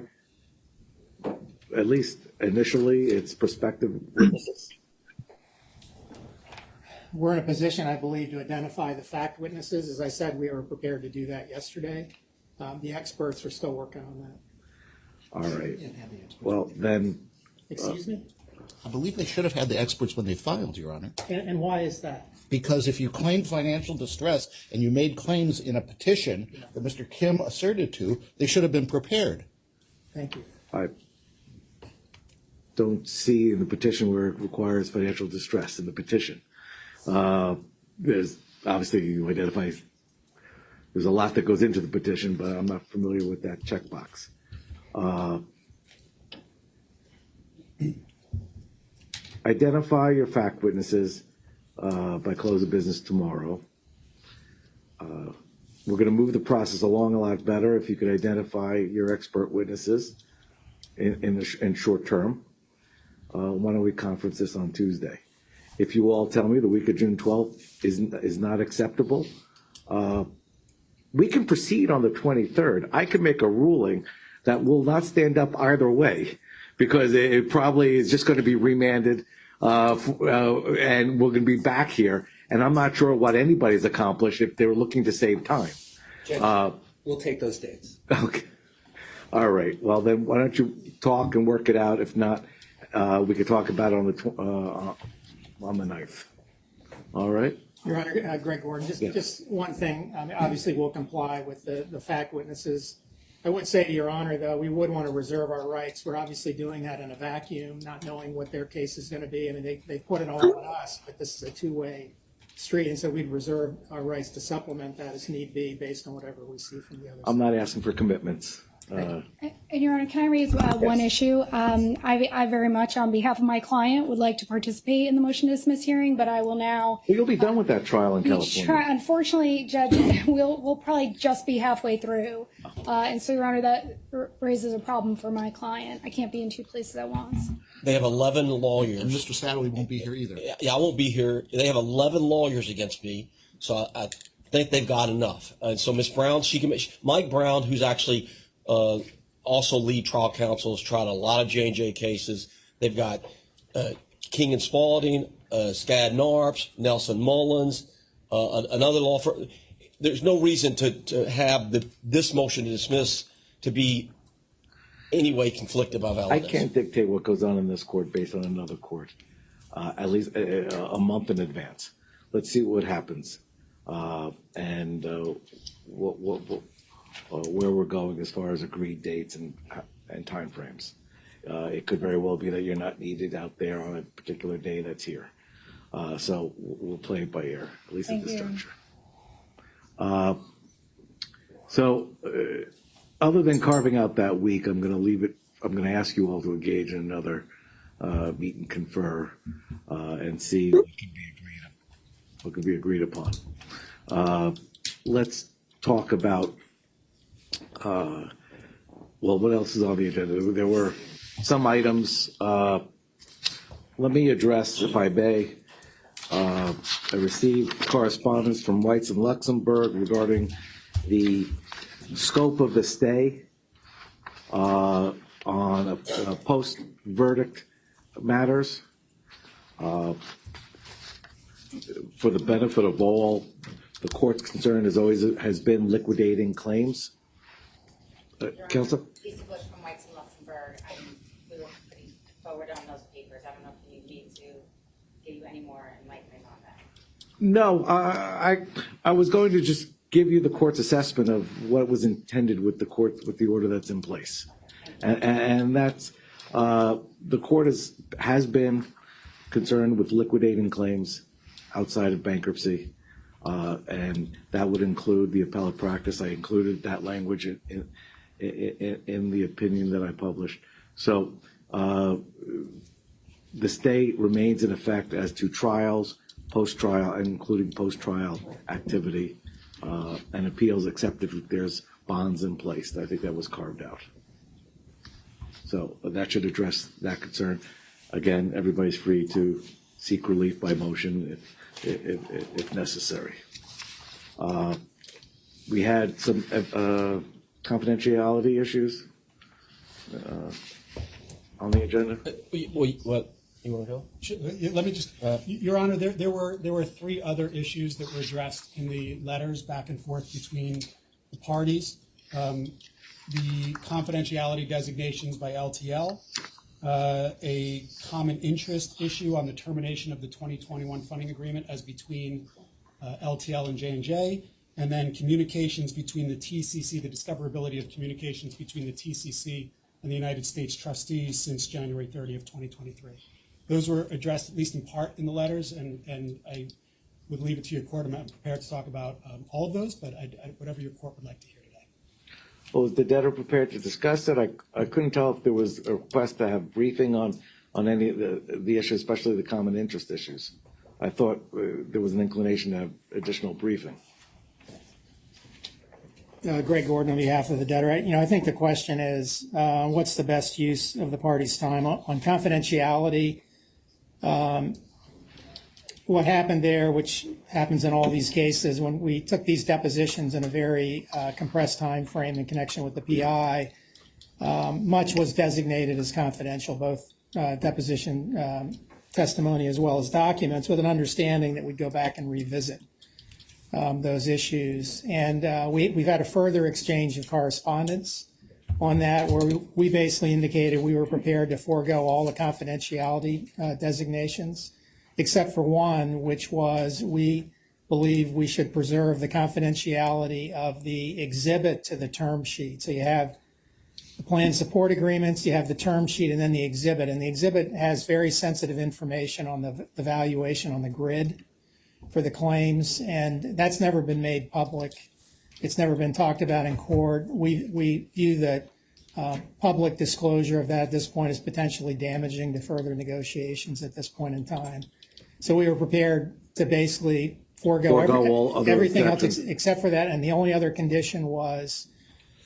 at least initially, its prospective witnesses? We're in a position, I believe, to identify the fact witnesses. As I said, we were prepared to do that yesterday. The experts are still working on that. All right. Well, then. Excuse me? I believe they should have had the experts when they filed, Your Honor. And why is that? Because if you claimed financial distress and you made claims in a petition that Mr. Kim asserted to, they should have been prepared. Thank you. I don't see in the petition where it requires financial distress in the petition. There's obviously you identify, there's a lot that goes into the petition, but I'm not familiar with that checkbox. Identify your fact witnesses by close of business tomorrow. We're going to move the process along a lot better if you could identify your expert witnesses in short term. Why don't we conference this on Tuesday? If you all tell me the week of June 12th is not acceptable, we can proceed on the 23rd. I can make a ruling that will not stand up either way, because it probably is just going to be remanded, and we're going to be back here. And I'm not sure what anybody's accomplished if they were looking to save time. Judge, we'll take those dates. Okay. All right. Well, then why don't you talk and work it out? If not, we could talk about it on the 9th. All right? Your Honor, Greg Gordon, just one thing. Obviously, we'll comply with the fact witnesses. I would say to Your Honor, though, we would want to reserve our rights. We're obviously doing that in a vacuum, not knowing what their case is going to be. I mean, they put it all on us, but this is a two-way street, and so we'd reserve our rights to supplement that as need be based on whatever we see from the other side. I'm not asking for commitments. And Your Honor, can I raise one issue? I very much, on behalf of my client, would like to participate in the motion to dismiss hearing, but I will now. Well, you'll be done with that trial in California. Unfortunately, Judge, we'll probably just be halfway through, and so, Your Honor, that raises a problem for my client. I can't be in two places at once. They have 11 lawyers. And Mr. Sadley won't be here either. Yeah, I won't be here. They have 11 lawyers against me, so I think they've got enough. And so Ms. Brown, she can. Mike Brown, who's actually also lead trial counsel, has tried a lot of J&J cases. They've got King and Spalding, Skad Narps, Nelson Mullins, another law firm. There's no reason to have this motion to dismiss to be any way conflicted by evidence. I can't dictate what goes on in this court based on another court, at least a month in advance. Let's see what happens, and where we're going as far as agreed dates and time frames. It could very well be that you're not needed out there on a particular day that's here. So we'll play it by ear, at least at this juncture. Other than carving out that week, I'm going to leave it. I'm going to ask you all to engage in another meet and confer and see what can be agreed upon. Let's talk about. Well, what else is on the agenda? There were some items. Let me address, if I may. I received correspondence from Whites and Luxembourg regarding the scope of the stay on a post-verdict matters. For the benefit of all, the court's concern has been liquidating claims. Counsel? Lisa Bush from Whites and Luxembourg. We were putting forward on those papers. I don't know if you need me to give you any more enlightenment on that. No, I was going to just give you the court's assessment of what was intended with the order that's in place. And that's, the court has been concerned with liquidating claims outside of bankruptcy. And that would include the appellate practice. I included that language in the opinion that I published. So the stay remains in effect as to trials, post-trial, and including post-trial activity, and appeals, except if there's bonds in place. I think that was carved out. So that should address that concern. Again, everybody's free to seek relief by motion if necessary. We had some confidentiality issues on the agenda. What? You want to go? Let me just, Your Honor, there were three other issues that were addressed in the letters back and forth between the parties. The confidentiality designations by LTL, a common interest issue on the termination of the 2021 funding agreement as between LTL and J&J, and then communications between the TCC, the discoverability of communications between the TCC and the United States trustees since January 30 of 2023. Those were addressed at least in part in the letters, and I would leave it to your court. I'm not prepared to talk about all of those, but whatever your court would like to hear today. Well, is the debtor prepared to discuss it? I couldn't tell if there was a request to have briefing on any of the issues, especially the common interest issues. I thought there was an inclination to have additional briefing. Greg Gordon on behalf of the debtor. I think the question is, what's the best use of the party's time on confidentiality? What happened there, which happens in all these cases, when we took these depositions in a very compressed time frame in connection with the PI, much was designated as confidential, both deposition testimony as well as documents, with an understanding that we'd go back and revisit those issues. And we've had a further exchange of correspondence on that, where we basically indicated we were prepared to forego all the confidentiality designations, except for one, which was we believe we should preserve the confidentiality of the exhibit to the term sheet. So you have the plan support agreements, you have the term sheet, and then the exhibit. And the exhibit has very sensitive information on the valuation on the grid for the claims, and that's never been made public. It's never been talked about in court. We view that public disclosure of that at this point is potentially damaging to further negotiations at this point in time. So we were prepared to basically forego everything else except for that. And the only other condition was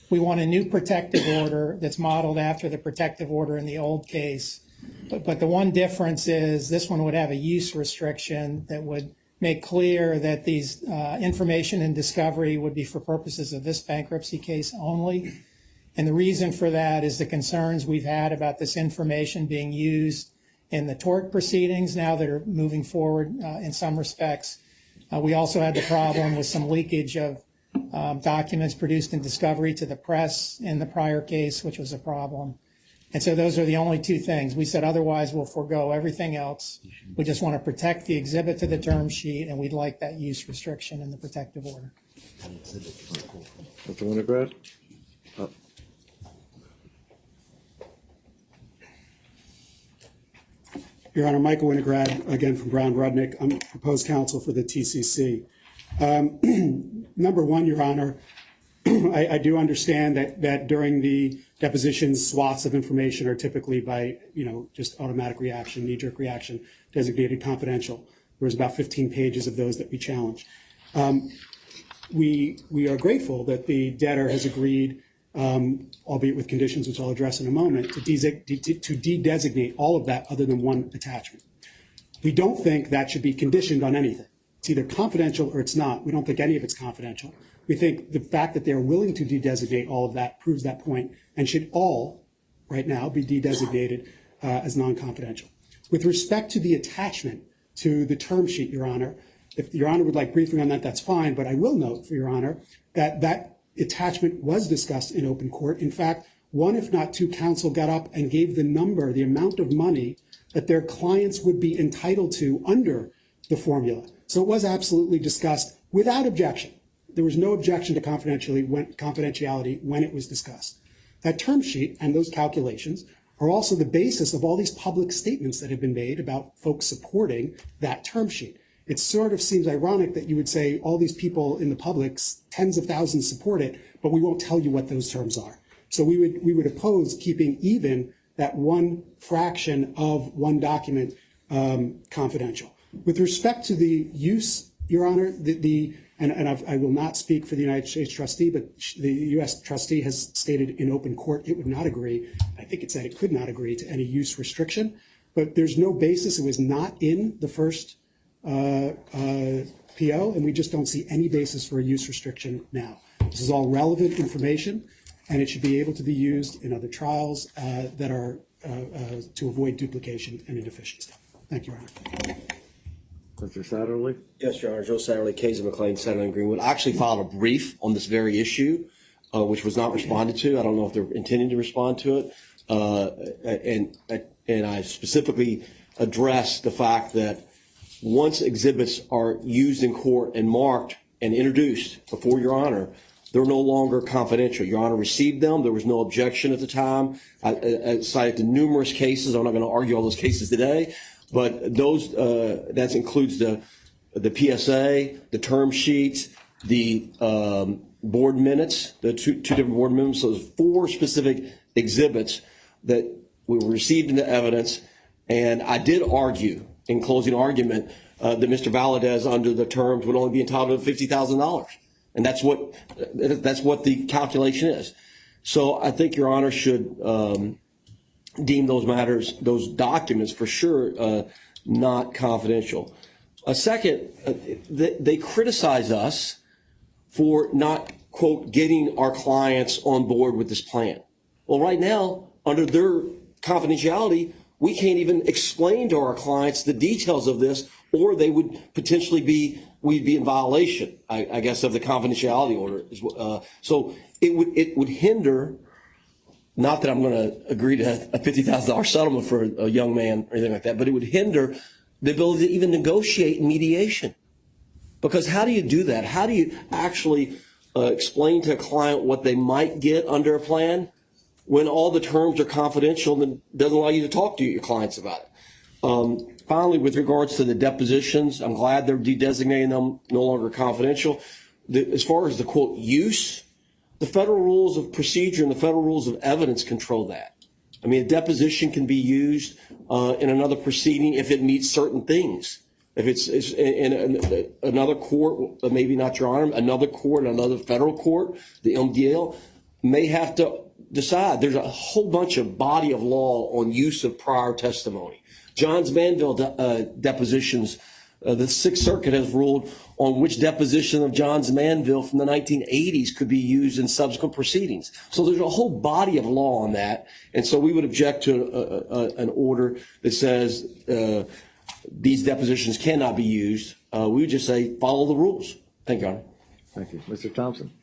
we want a new protective order that's modeled after the protective order in the old case. But the one difference is this one would have a use restriction that would make clear that these information and discovery would be for purposes of this bankruptcy case only. And the reason for that is the concerns we've had about this information being used in the tort proceedings now that are moving forward in some respects. We also had the problem with some leakage of documents produced in discovery to the press in the prior case, which was a problem. And so those are the only two things. We said otherwise we'll forego everything else. We just want to protect the exhibit to the term sheet, and we'd like that use restriction in the protective order. Mr. Winograd? Your Honor, Michael Winograd, again from Brown Rudnick. I'm proposed counsel for the TCC. Number one, Your Honor, I do understand that during the depositions, swaths of information are typically by, just automatic reaction, knee-jerk reaction, designated confidential. There was about 15 pages of those that we challenged. We are grateful that the debtor has agreed, albeit with conditions which I'll address in a moment, to de-designate all of that other than one attachment. We don't think that should be conditioned on anything. It's either confidential or it's not. We don't think any of it's confidential. We think the fact that they're willing to de-designate all of that proves that point and should all, right now, be de-designated as non-confidential. With respect to the attachment to the term sheet, Your Honor, if Your Honor would like briefing on that, that's fine, but I will note for Your Honor that that attachment was discussed in open court. In fact, one, if not two, counsel got up and gave the number, the amount of money that their clients would be entitled to under the formula. So it was absolutely discussed without objection. There was no objection to confidentiality when it was discussed. That term sheet and those calculations are also the basis of all these public statements that have been made about folks supporting that term sheet. It sort of seems ironic that you would say all these people in the public, tens of thousands, support it, but we won't tell you what those terms are. So we would oppose keeping even that one fraction of one document confidential. With respect to the use, Your Honor, I will not speak for the United States trustee, but the U.S. trustee has stated in open court it would not agree. I think it said it could not agree to any use restriction, but there's no basis. It was not in the first PO, and we just don't see any basis for a use restriction now. This is all relevant information, and it should be able to be used in other trials that are to avoid duplication and inefficiency. Thank you, Your Honor. Mr. Satterley? Yes, Your Honor. Joe Satterley, Kayser McLean, Satterley & Greenwood. I actually filed a brief on this very issue, which was not responded to. I don't know if they're intending to respond to it. And I specifically addressed the fact that once exhibits are used in court and marked and introduced before Your Honor, they're no longer confidential. Your Honor received them. There was no objection at the time. I cited the numerous cases. I'm not going to argue all those cases today, but those that includes the PSA, the term sheets, the board minutes, the two different board minutes. So there's 4 specific exhibits that were received into evidence, and I did argue in closing argument that Mr. Valadez, under the terms, would only be entitled to $50,000. And that's what the calculation is. So I think Your Honor should deem those matters, those documents for sure, not confidential. Second, they criticize us for not, quote, getting our clients on board with this plan. Well, right now, under their confidentiality, we can't even explain to our clients the details of this, or they would potentially we'd be in violation, I guess, of the confidentiality order. So it would hinder, not that I'm going to agree to a $50,000 settlement for a young man or anything like that, but it would hinder the ability to even negotiate mediation. Because how do you do that? How do you actually explain to a client what they might get under a plan when all the terms are confidential and doesn't allow you to talk to your clients about it? Finally, with regards to the depositions, I'm glad they're de-designating them no longer confidential. As far as the, quote, use, the federal rules of procedure and the federal rules of evidence control that. I mean, a deposition can be used in another proceeding if it meets certain things. If it's in another court, maybe not Your Honor, another court, another federal court, the MDL may have to decide. There's a whole bunch of body of law on use of prior testimony. Johns Manville depositions, the Sixth Circuit has ruled on which deposition of Johns Manville from the 1980s could be used in subsequent proceedings. So there's a whole body of law on that. And so we would object to an order that says these depositions cannot be used. We would just say follow the rules. Thank you, Your Honor. Thank you. Mr. Thompson.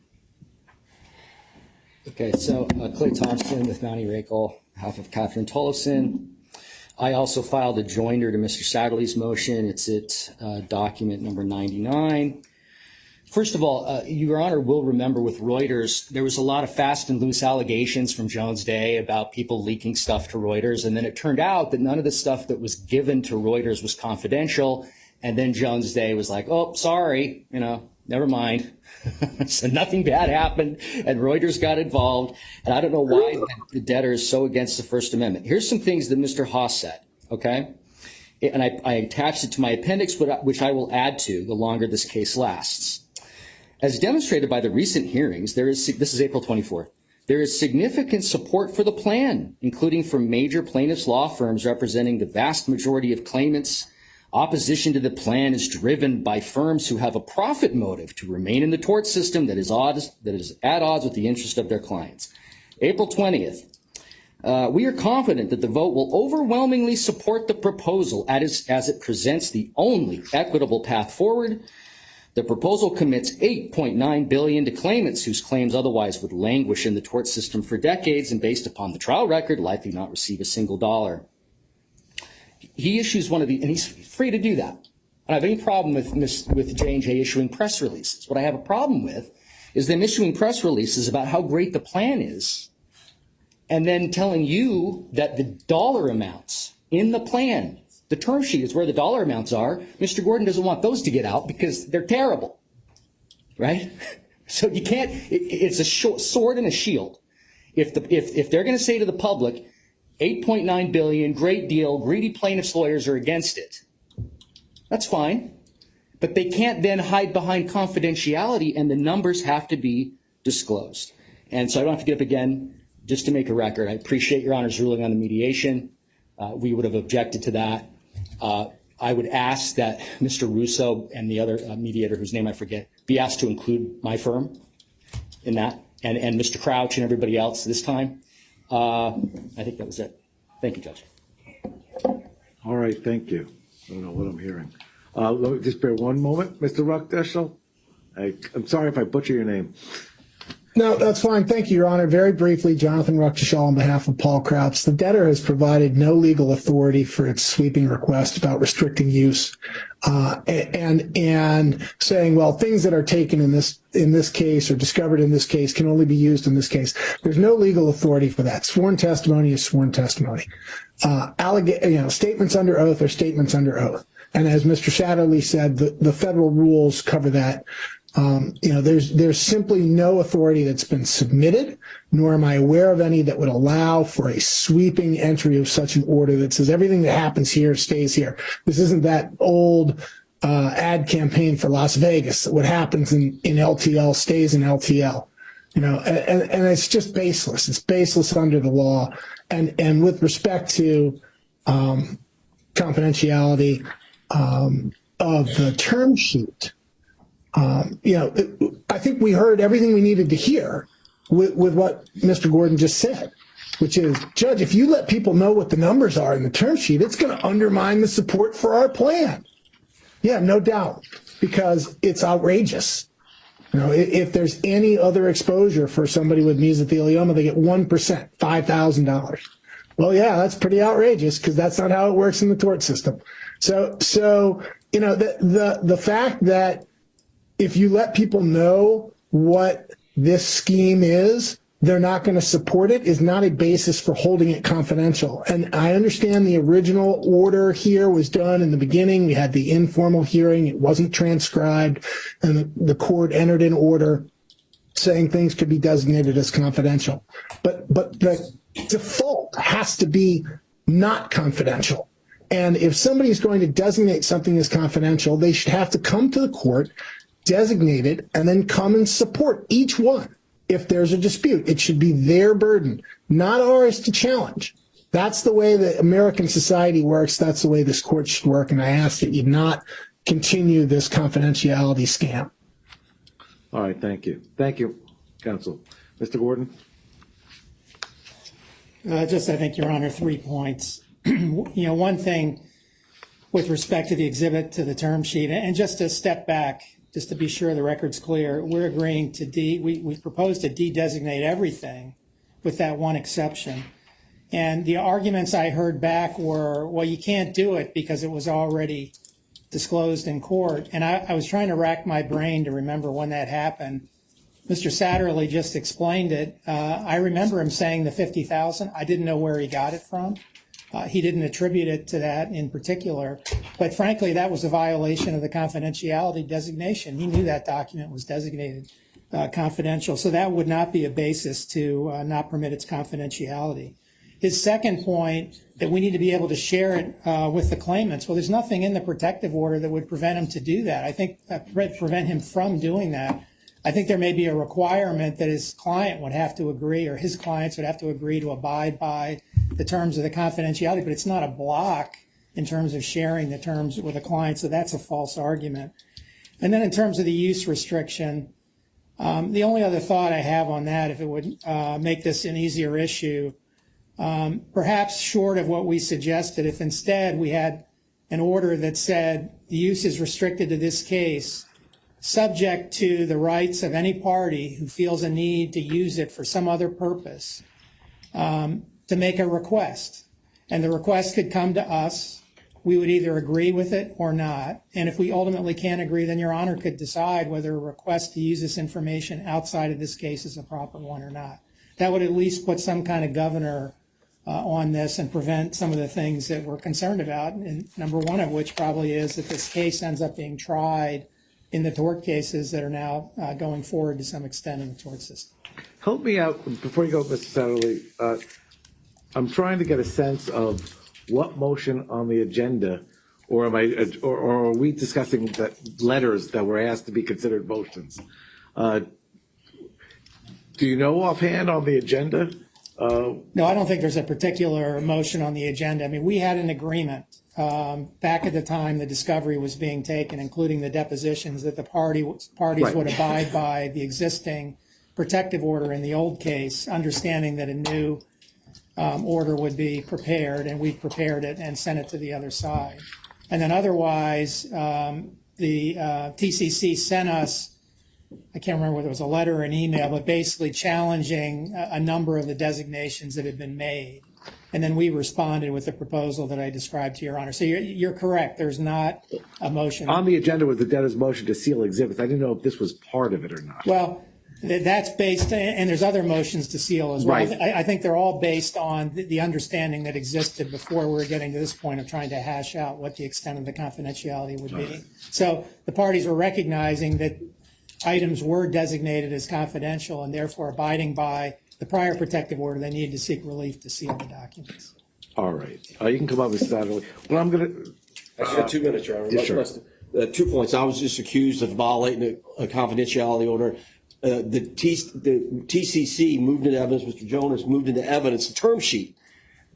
Okay, so Clay Thompson with Mounty Rakel, on behalf of Catherine Tollefson. I also filed a joinder to Mr. Satterley's motion. It's at document number 99. First of all, Your Honor will remember with Reuters, there was a lot of fast and loose allegations from Jones Day about people leaking stuff to Reuters. And then it turned out that none of the stuff that was given to Reuters was confidential. And then Jones Day was like, oh, sorry, never mind. So nothing bad happened, and Reuters got involved. And I don't know why the debtor is so against the First Amendment. Here's some things that Mr. Haas said, okay? And I attached it to my appendix, which I will add to the longer this case lasts. As demonstrated by the recent hearings, this is April 24th, there is significant support for the plan, including from major plaintiffs' law firms representing the vast majority of claimants. Opposition to the plan is driven by firms who have a profit motive to remain in the tort system that is at odds with the interest of their clients. April 20th, we are confident that the vote will overwhelmingly support the proposal as it presents the only equitable path forward. The proposal commits $8.9 billion to claimants whose claims otherwise would languish in the tort system for decades and, based upon the trial record, likely not receive a single dollar. He issues one of the, and he's free to do that. I don't have any problem with J&J issuing press releases. What I have a problem with is them issuing press releases about how great the plan is, and then telling you that the dollar amounts in the plan, the term sheet is where the dollar amounts are. Mr. Gordon doesn't want those to get out because they're terrible, right? So you can't, it's a sword and a shield. If they're going to say to the public, 8.9 billion, great deal, greedy plaintiffs' lawyers are against it, that's fine. But they can't then hide behind confidentiality, and the numbers have to be disclosed. And so I don't have to get up again. Just to make a record, I appreciate Your Honor's ruling on the mediation. We would have objected to that. I would ask that Mr. Russo and the other mediator, whose name I forget, be asked to include my firm in that, and Mr. Crouch and everybody else this time. I think that was it. Thank you, Judge. All right, thank you. I don't know what I'm hearing. Let me just bear one moment, Mr. Ruckdeschel. I'm sorry if I butcher your name. No, that's fine. Thank you, Your Honor. Very briefly, Jonathan Ruckdeschel on behalf of Paul Crouch. The debtor has provided no legal authority for its sweeping request about restricting use and saying, well, things that are taken in this case or discovered in this case can only be used in this case. There's no legal authority for that. Sworn testimony is sworn testimony. Statements under oath are statements under oath. And as Mr. Shatterly said, the federal rules cover that. There's simply no authority that's been submitted, nor am I aware of any that would allow for a sweeping entry of such an order that says everything that happens here stays here. This isn't that old ad campaign for Las Vegas. What happens in LTL stays in LTL. And it's just baseless. It's baseless under the law. And with respect to confidentiality of the term sheet, I think we heard everything we needed to hear with what Mr. Gordon just said, which is, Judge, if you let people know what the numbers are in the term sheet, it's going to undermine the support for our plan. Yeah, no doubt, because it's outrageous. If there's any other exposure for somebody with mesothelioma, they get 1%, $5,000. Well, yeah, that's pretty outrageous because that's not how it works in the tort system. So the fact that if you let people know what this scheme is, they're not going to support it is not a basis for holding it confidential. And I understand the original order here was done in the beginning. We had the informal hearing. It wasn't transcribed. And the court entered an order saying things could be designated as confidential. But the default has to be not confidential. And if somebody is going to designate something as confidential, they should have to come to the court, designate it, and then come and support each one. If there's a dispute, it should be their burden, not ours to challenge. That's the way that American society works. That's the way this court should work. And I ask that you not continue this confidentiality scam. All right, thank you. Thank you, counsel. Mr. Gordon? I think, Your Honor, 3 points. One thing with respect to the exhibit to the term sheet, and just to step back, just to be sure the record's clear, we're agreeing to we proposed to de-designate everything with that one exception. And the arguments I heard back were, well, you can't do it because it was already disclosed in court. And I was trying to rack my brain to remember when that happened. Mr. Satterley just explained it. I remember him saying the $50,000. I didn't know where he got it from. He didn't attribute it to that in particular. But frankly, that was a violation of the confidentiality designation. He knew that document was designated confidential. So that would not be a basis to not permit its confidentiality. His second point, that we need to be able to share it with the claimants. Well, there's nothing in the protective order that would prevent him to do that. I think prevent him from doing that. I think there may be a requirement that his client would have to agree, or his clients would have to agree to abide by the terms of the confidentiality, but it's not a block in terms of sharing the terms with a client, so that's a false argument. And then in terms of the use restriction, the only other thought I have on that, if it would make this an easier issue, perhaps short of what we suggested, if instead we had an order that said the use is restricted to this case, subject to the rights of any party who feels a need to use it for some other purpose, to make a request. And the request could come to us. We would either agree with it or not. And if we ultimately can't agree, then Your Honor could decide whether a request to use this information outside of this case is a proper one or not. That would at least put some kind of governor on this and prevent some of the things that we're concerned about. And number one of which probably is that this case ends up being tried in the tort cases that are now going forward to some extent in the tort system. Help me out before you go, Mr. Satterley. I'm trying to get a sense of what motion on the agenda, or are we discussing the letters that were asked to be considered motions? Do you know offhand on the agenda? No, I don't think there's a particular motion on the agenda. I mean, we had an agreement back at the time the discovery was being taken, including the depositions, that the parties would abide by the existing protective order in the old case, understanding that a new order would be prepared, and we prepared it and sent it to the other side. And then otherwise, the TCC sent us, I can't remember whether it was a letter or an email, but basically challenging a number of the designations that had been made. And then we responded with the proposal that I described to Your Honor. So you're correct. There's not a motion. On the agenda was the debtor's motion to seal exhibits. I didn't know if this was part of it or not. Well, that's based, and there's other motions to seal as well. Right. I think they're all based on the understanding that existed before we were getting to this point of trying to hash out what the extent of the confidentiality would be. So the parties were recognizing that items were designated as confidential and therefore abiding by the prior protective order. They needed to seek relief to seal the documents. All right. You can come up with Satterley. Well, I'm going to... I just got 2 minutes, Your Honor. Yeah, sure. 2 points. I was just accused of violating a confidentiality order. The TCC moved into evidence, Mr. Jonas moved into evidence a term sheet.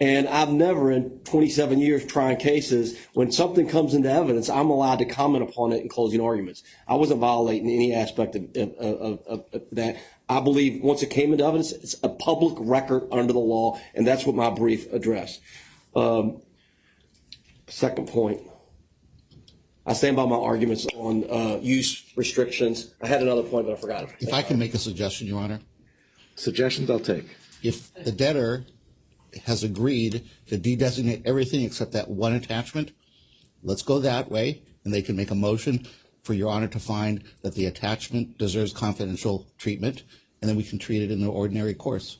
And I've never in 27 years trying cases, when something comes into evidence, I'm allowed to comment upon it in closing arguments. I wasn't violating any aspect of that. I believe once it came into evidence, it's a public record under the law, and that's what my brief addressed. Second point. I stand by my arguments on use restrictions. I had another point, but I forgot it. If I can make a suggestion, Your Honor. Suggestions I'll take. If the debtor has agreed to de-designate everything except that one attachment, let's go that way, and they can make a motion for Your Honor to find that the attachment deserves confidential treatment, and then we can treat it in the ordinary course.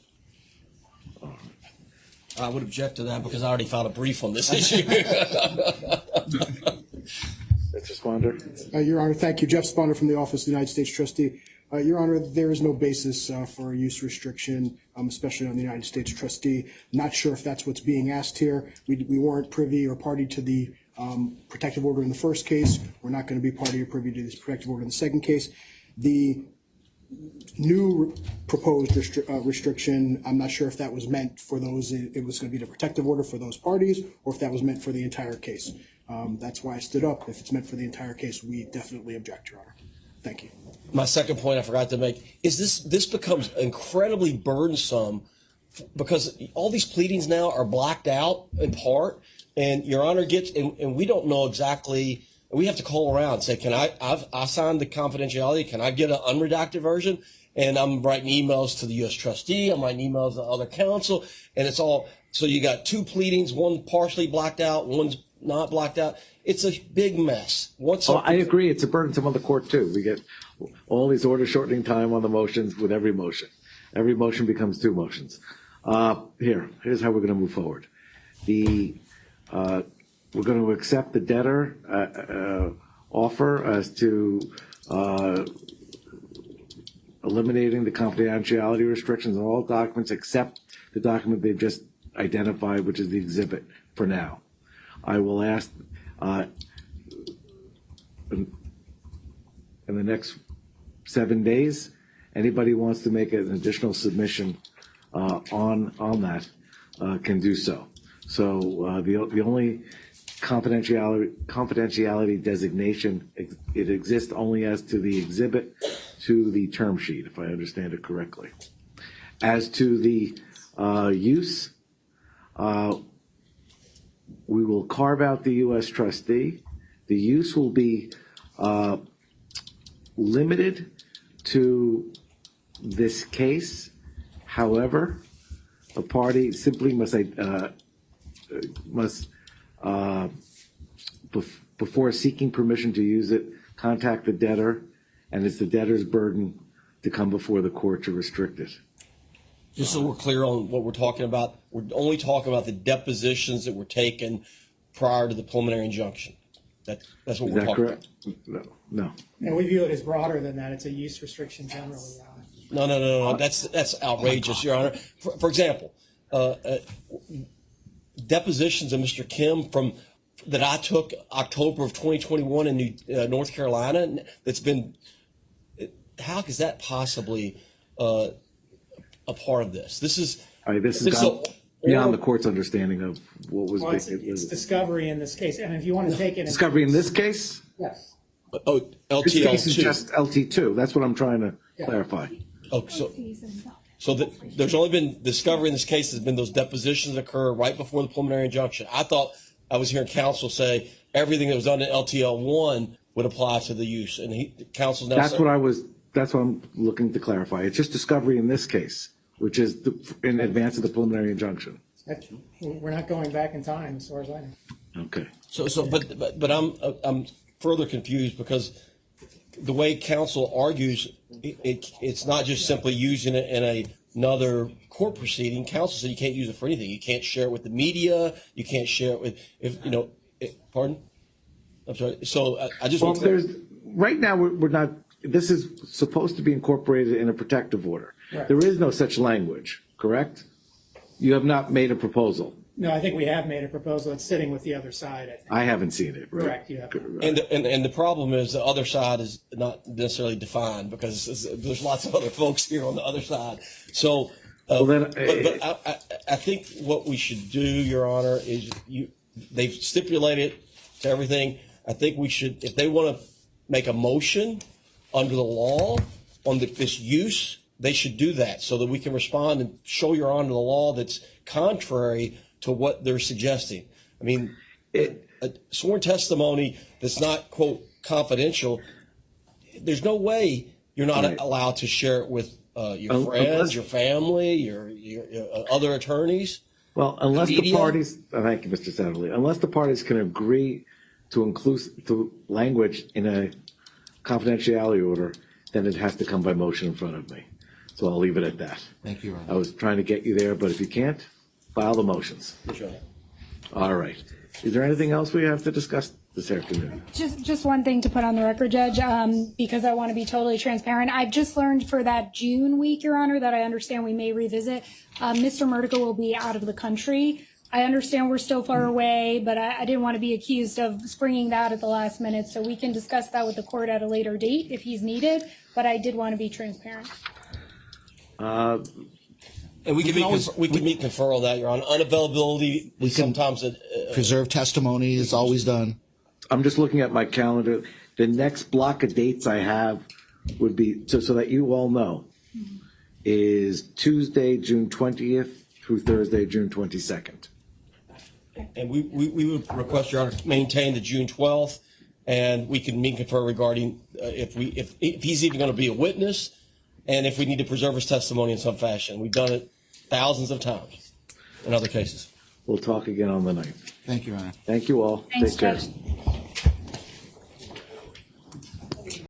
I would object to that because I already filed a brief on this issue. Mr. Sponder. Your Honor, thank you. Jeff Sponder from the Office of the United States Trustee. Your Honor, there is no basis for a use restriction, especially on the United States Trustee. I'm not sure if that's what's being asked here. We weren't privy or party to the protective order in the first case. We're not going to be party or privy to this protective order in the second case. The new proposed restriction, I'm not sure if that was meant for those, it was going to be the protective order for those parties, or if that was meant for the entire case. That's why I stood up. If it's meant for the entire case, we definitely object, Your Honor. Thank you. My second point I forgot to make is this becomes incredibly burdensome because all these pleadings now are blacked out in part, and Your Honor gets, and we don't know exactly. We have to call around and say, I signed the confidentiality. Can I get an unredacted version? And I'm writing emails to the U.S. trustee. I'm writing emails to other counsel. And it's all, so you got two pleadings, one partially blacked out, one's not blacked out. It's a big mess. I agree. It's a burdensome on the court, too. We get all these order shortening time on the motions with every motion. Every motion becomes two motions. Here's how we're going to move forward. We're going to accept the debtor offer as to eliminating the confidentiality restrictions on all documents except the document they've just identified, which is the exhibit for now. I will ask in the next 7 days, anybody who wants to make an additional submission on that can do so. So the only confidentiality designation, it exists only as to the exhibit to the term sheet, if I understand it correctly. As to the use, we will carve out the U.S. trustee. The use will be limited to this case. However, a party simply must before seeking permission to use it, contact the debtor, and it's the debtor's burden to come before the court to restrict it. Just so we're clear on what we're talking about, we're only talking about the depositions that were taken prior to the preliminary injunction. That's what Is we're that talking correct? No. And we view it as broader than that. It's a use restriction generally, Your Honor. No. That's outrageous, Your Honor. For example, depositions of Mr. Kim that I took October of 2021 in North Carolina. How is that possibly a part of this? This is beyond the court's understanding of what was. Well, it's discovery in this case, and if you want to take it. Discovery in this case? Yes. Oh, LTL2. This case is just LT2. That's what I'm trying to clarify. Oh, so there's only been discovery in this case. Has been those depositions that occur right before the preliminary injunction. I thought I was hearing counsel say everything that was done in LTL1 would apply to the use, and counsel's now. That's what I'm looking to clarify. It's just discovery in this case, which is in advance of the preliminary injunction. We're not going back in time, as far as I know. Okay. But I'm further confused because the way counsel argues, it's not just simply using it in another court proceeding. Counsel said you can't use it for anything. You can't share it with the media. You can't share it with pardon? I'm sorry. So I just want to right now we're not. This is supposed to be incorporated in a protective order. Right. There is no such language, correct? You have not made a proposal. No, I think we have made a proposal. It's sitting with the other side, I think. I haven't seen it. Right? Correct, you have. And the problem is the other side is not necessarily defined because there's lots of other folks here on the other side. So, but I think what we should do, Your Honor, is they've stipulated to everything. I think we should, if they want to make a motion under the law on this use, they should do that so that we can respond and show Your Honor the law that's contrary to what they're suggesting. I mean, a sworn testimony that's not, quote, confidential, there's no way you're not allowed to share it with your friends, your family, your other attorneys. Well, unless the parties, thank you, Mr. Satterley, unless the parties can agree to include language in a confidentiality order, then it has to come by motion in front of me. So I'll leave it at that. Thank you, Your Honor. I was trying to get you there, but if you can't, file the motions. Sure. All right. Is there anything else we have to discuss this afternoon? Just one thing to put on the record, Judge, because I want to be totally transparent. I've just learned for that June week, Your Honor, that I understand we may revisit. Mr. Murdica will be out of the country. I understand we're still far away, but I didn't want to be accused of springing that at the last minute, so we can discuss that with the court at a later date if he's needed, but I did want to be transparent. And we can meet and confer on that, Your Honor. Unavailability is sometimes preserve testimony is always done. I'm just looking at my calendar. The next block of dates I have would be, so that you all know, is Tuesday, June 20th through Thursday, June 22nd. And we would request, Your Honor, to maintain the June 12th, and we can meet and confer regarding if he's even going to be a witness, and if we need to preserve his testimony in some fashion. We've done it thousands of times in other cases. We'll talk again on the 9th. Thank you, Your Honor. Thank you all. Thanks, Take care. Judge.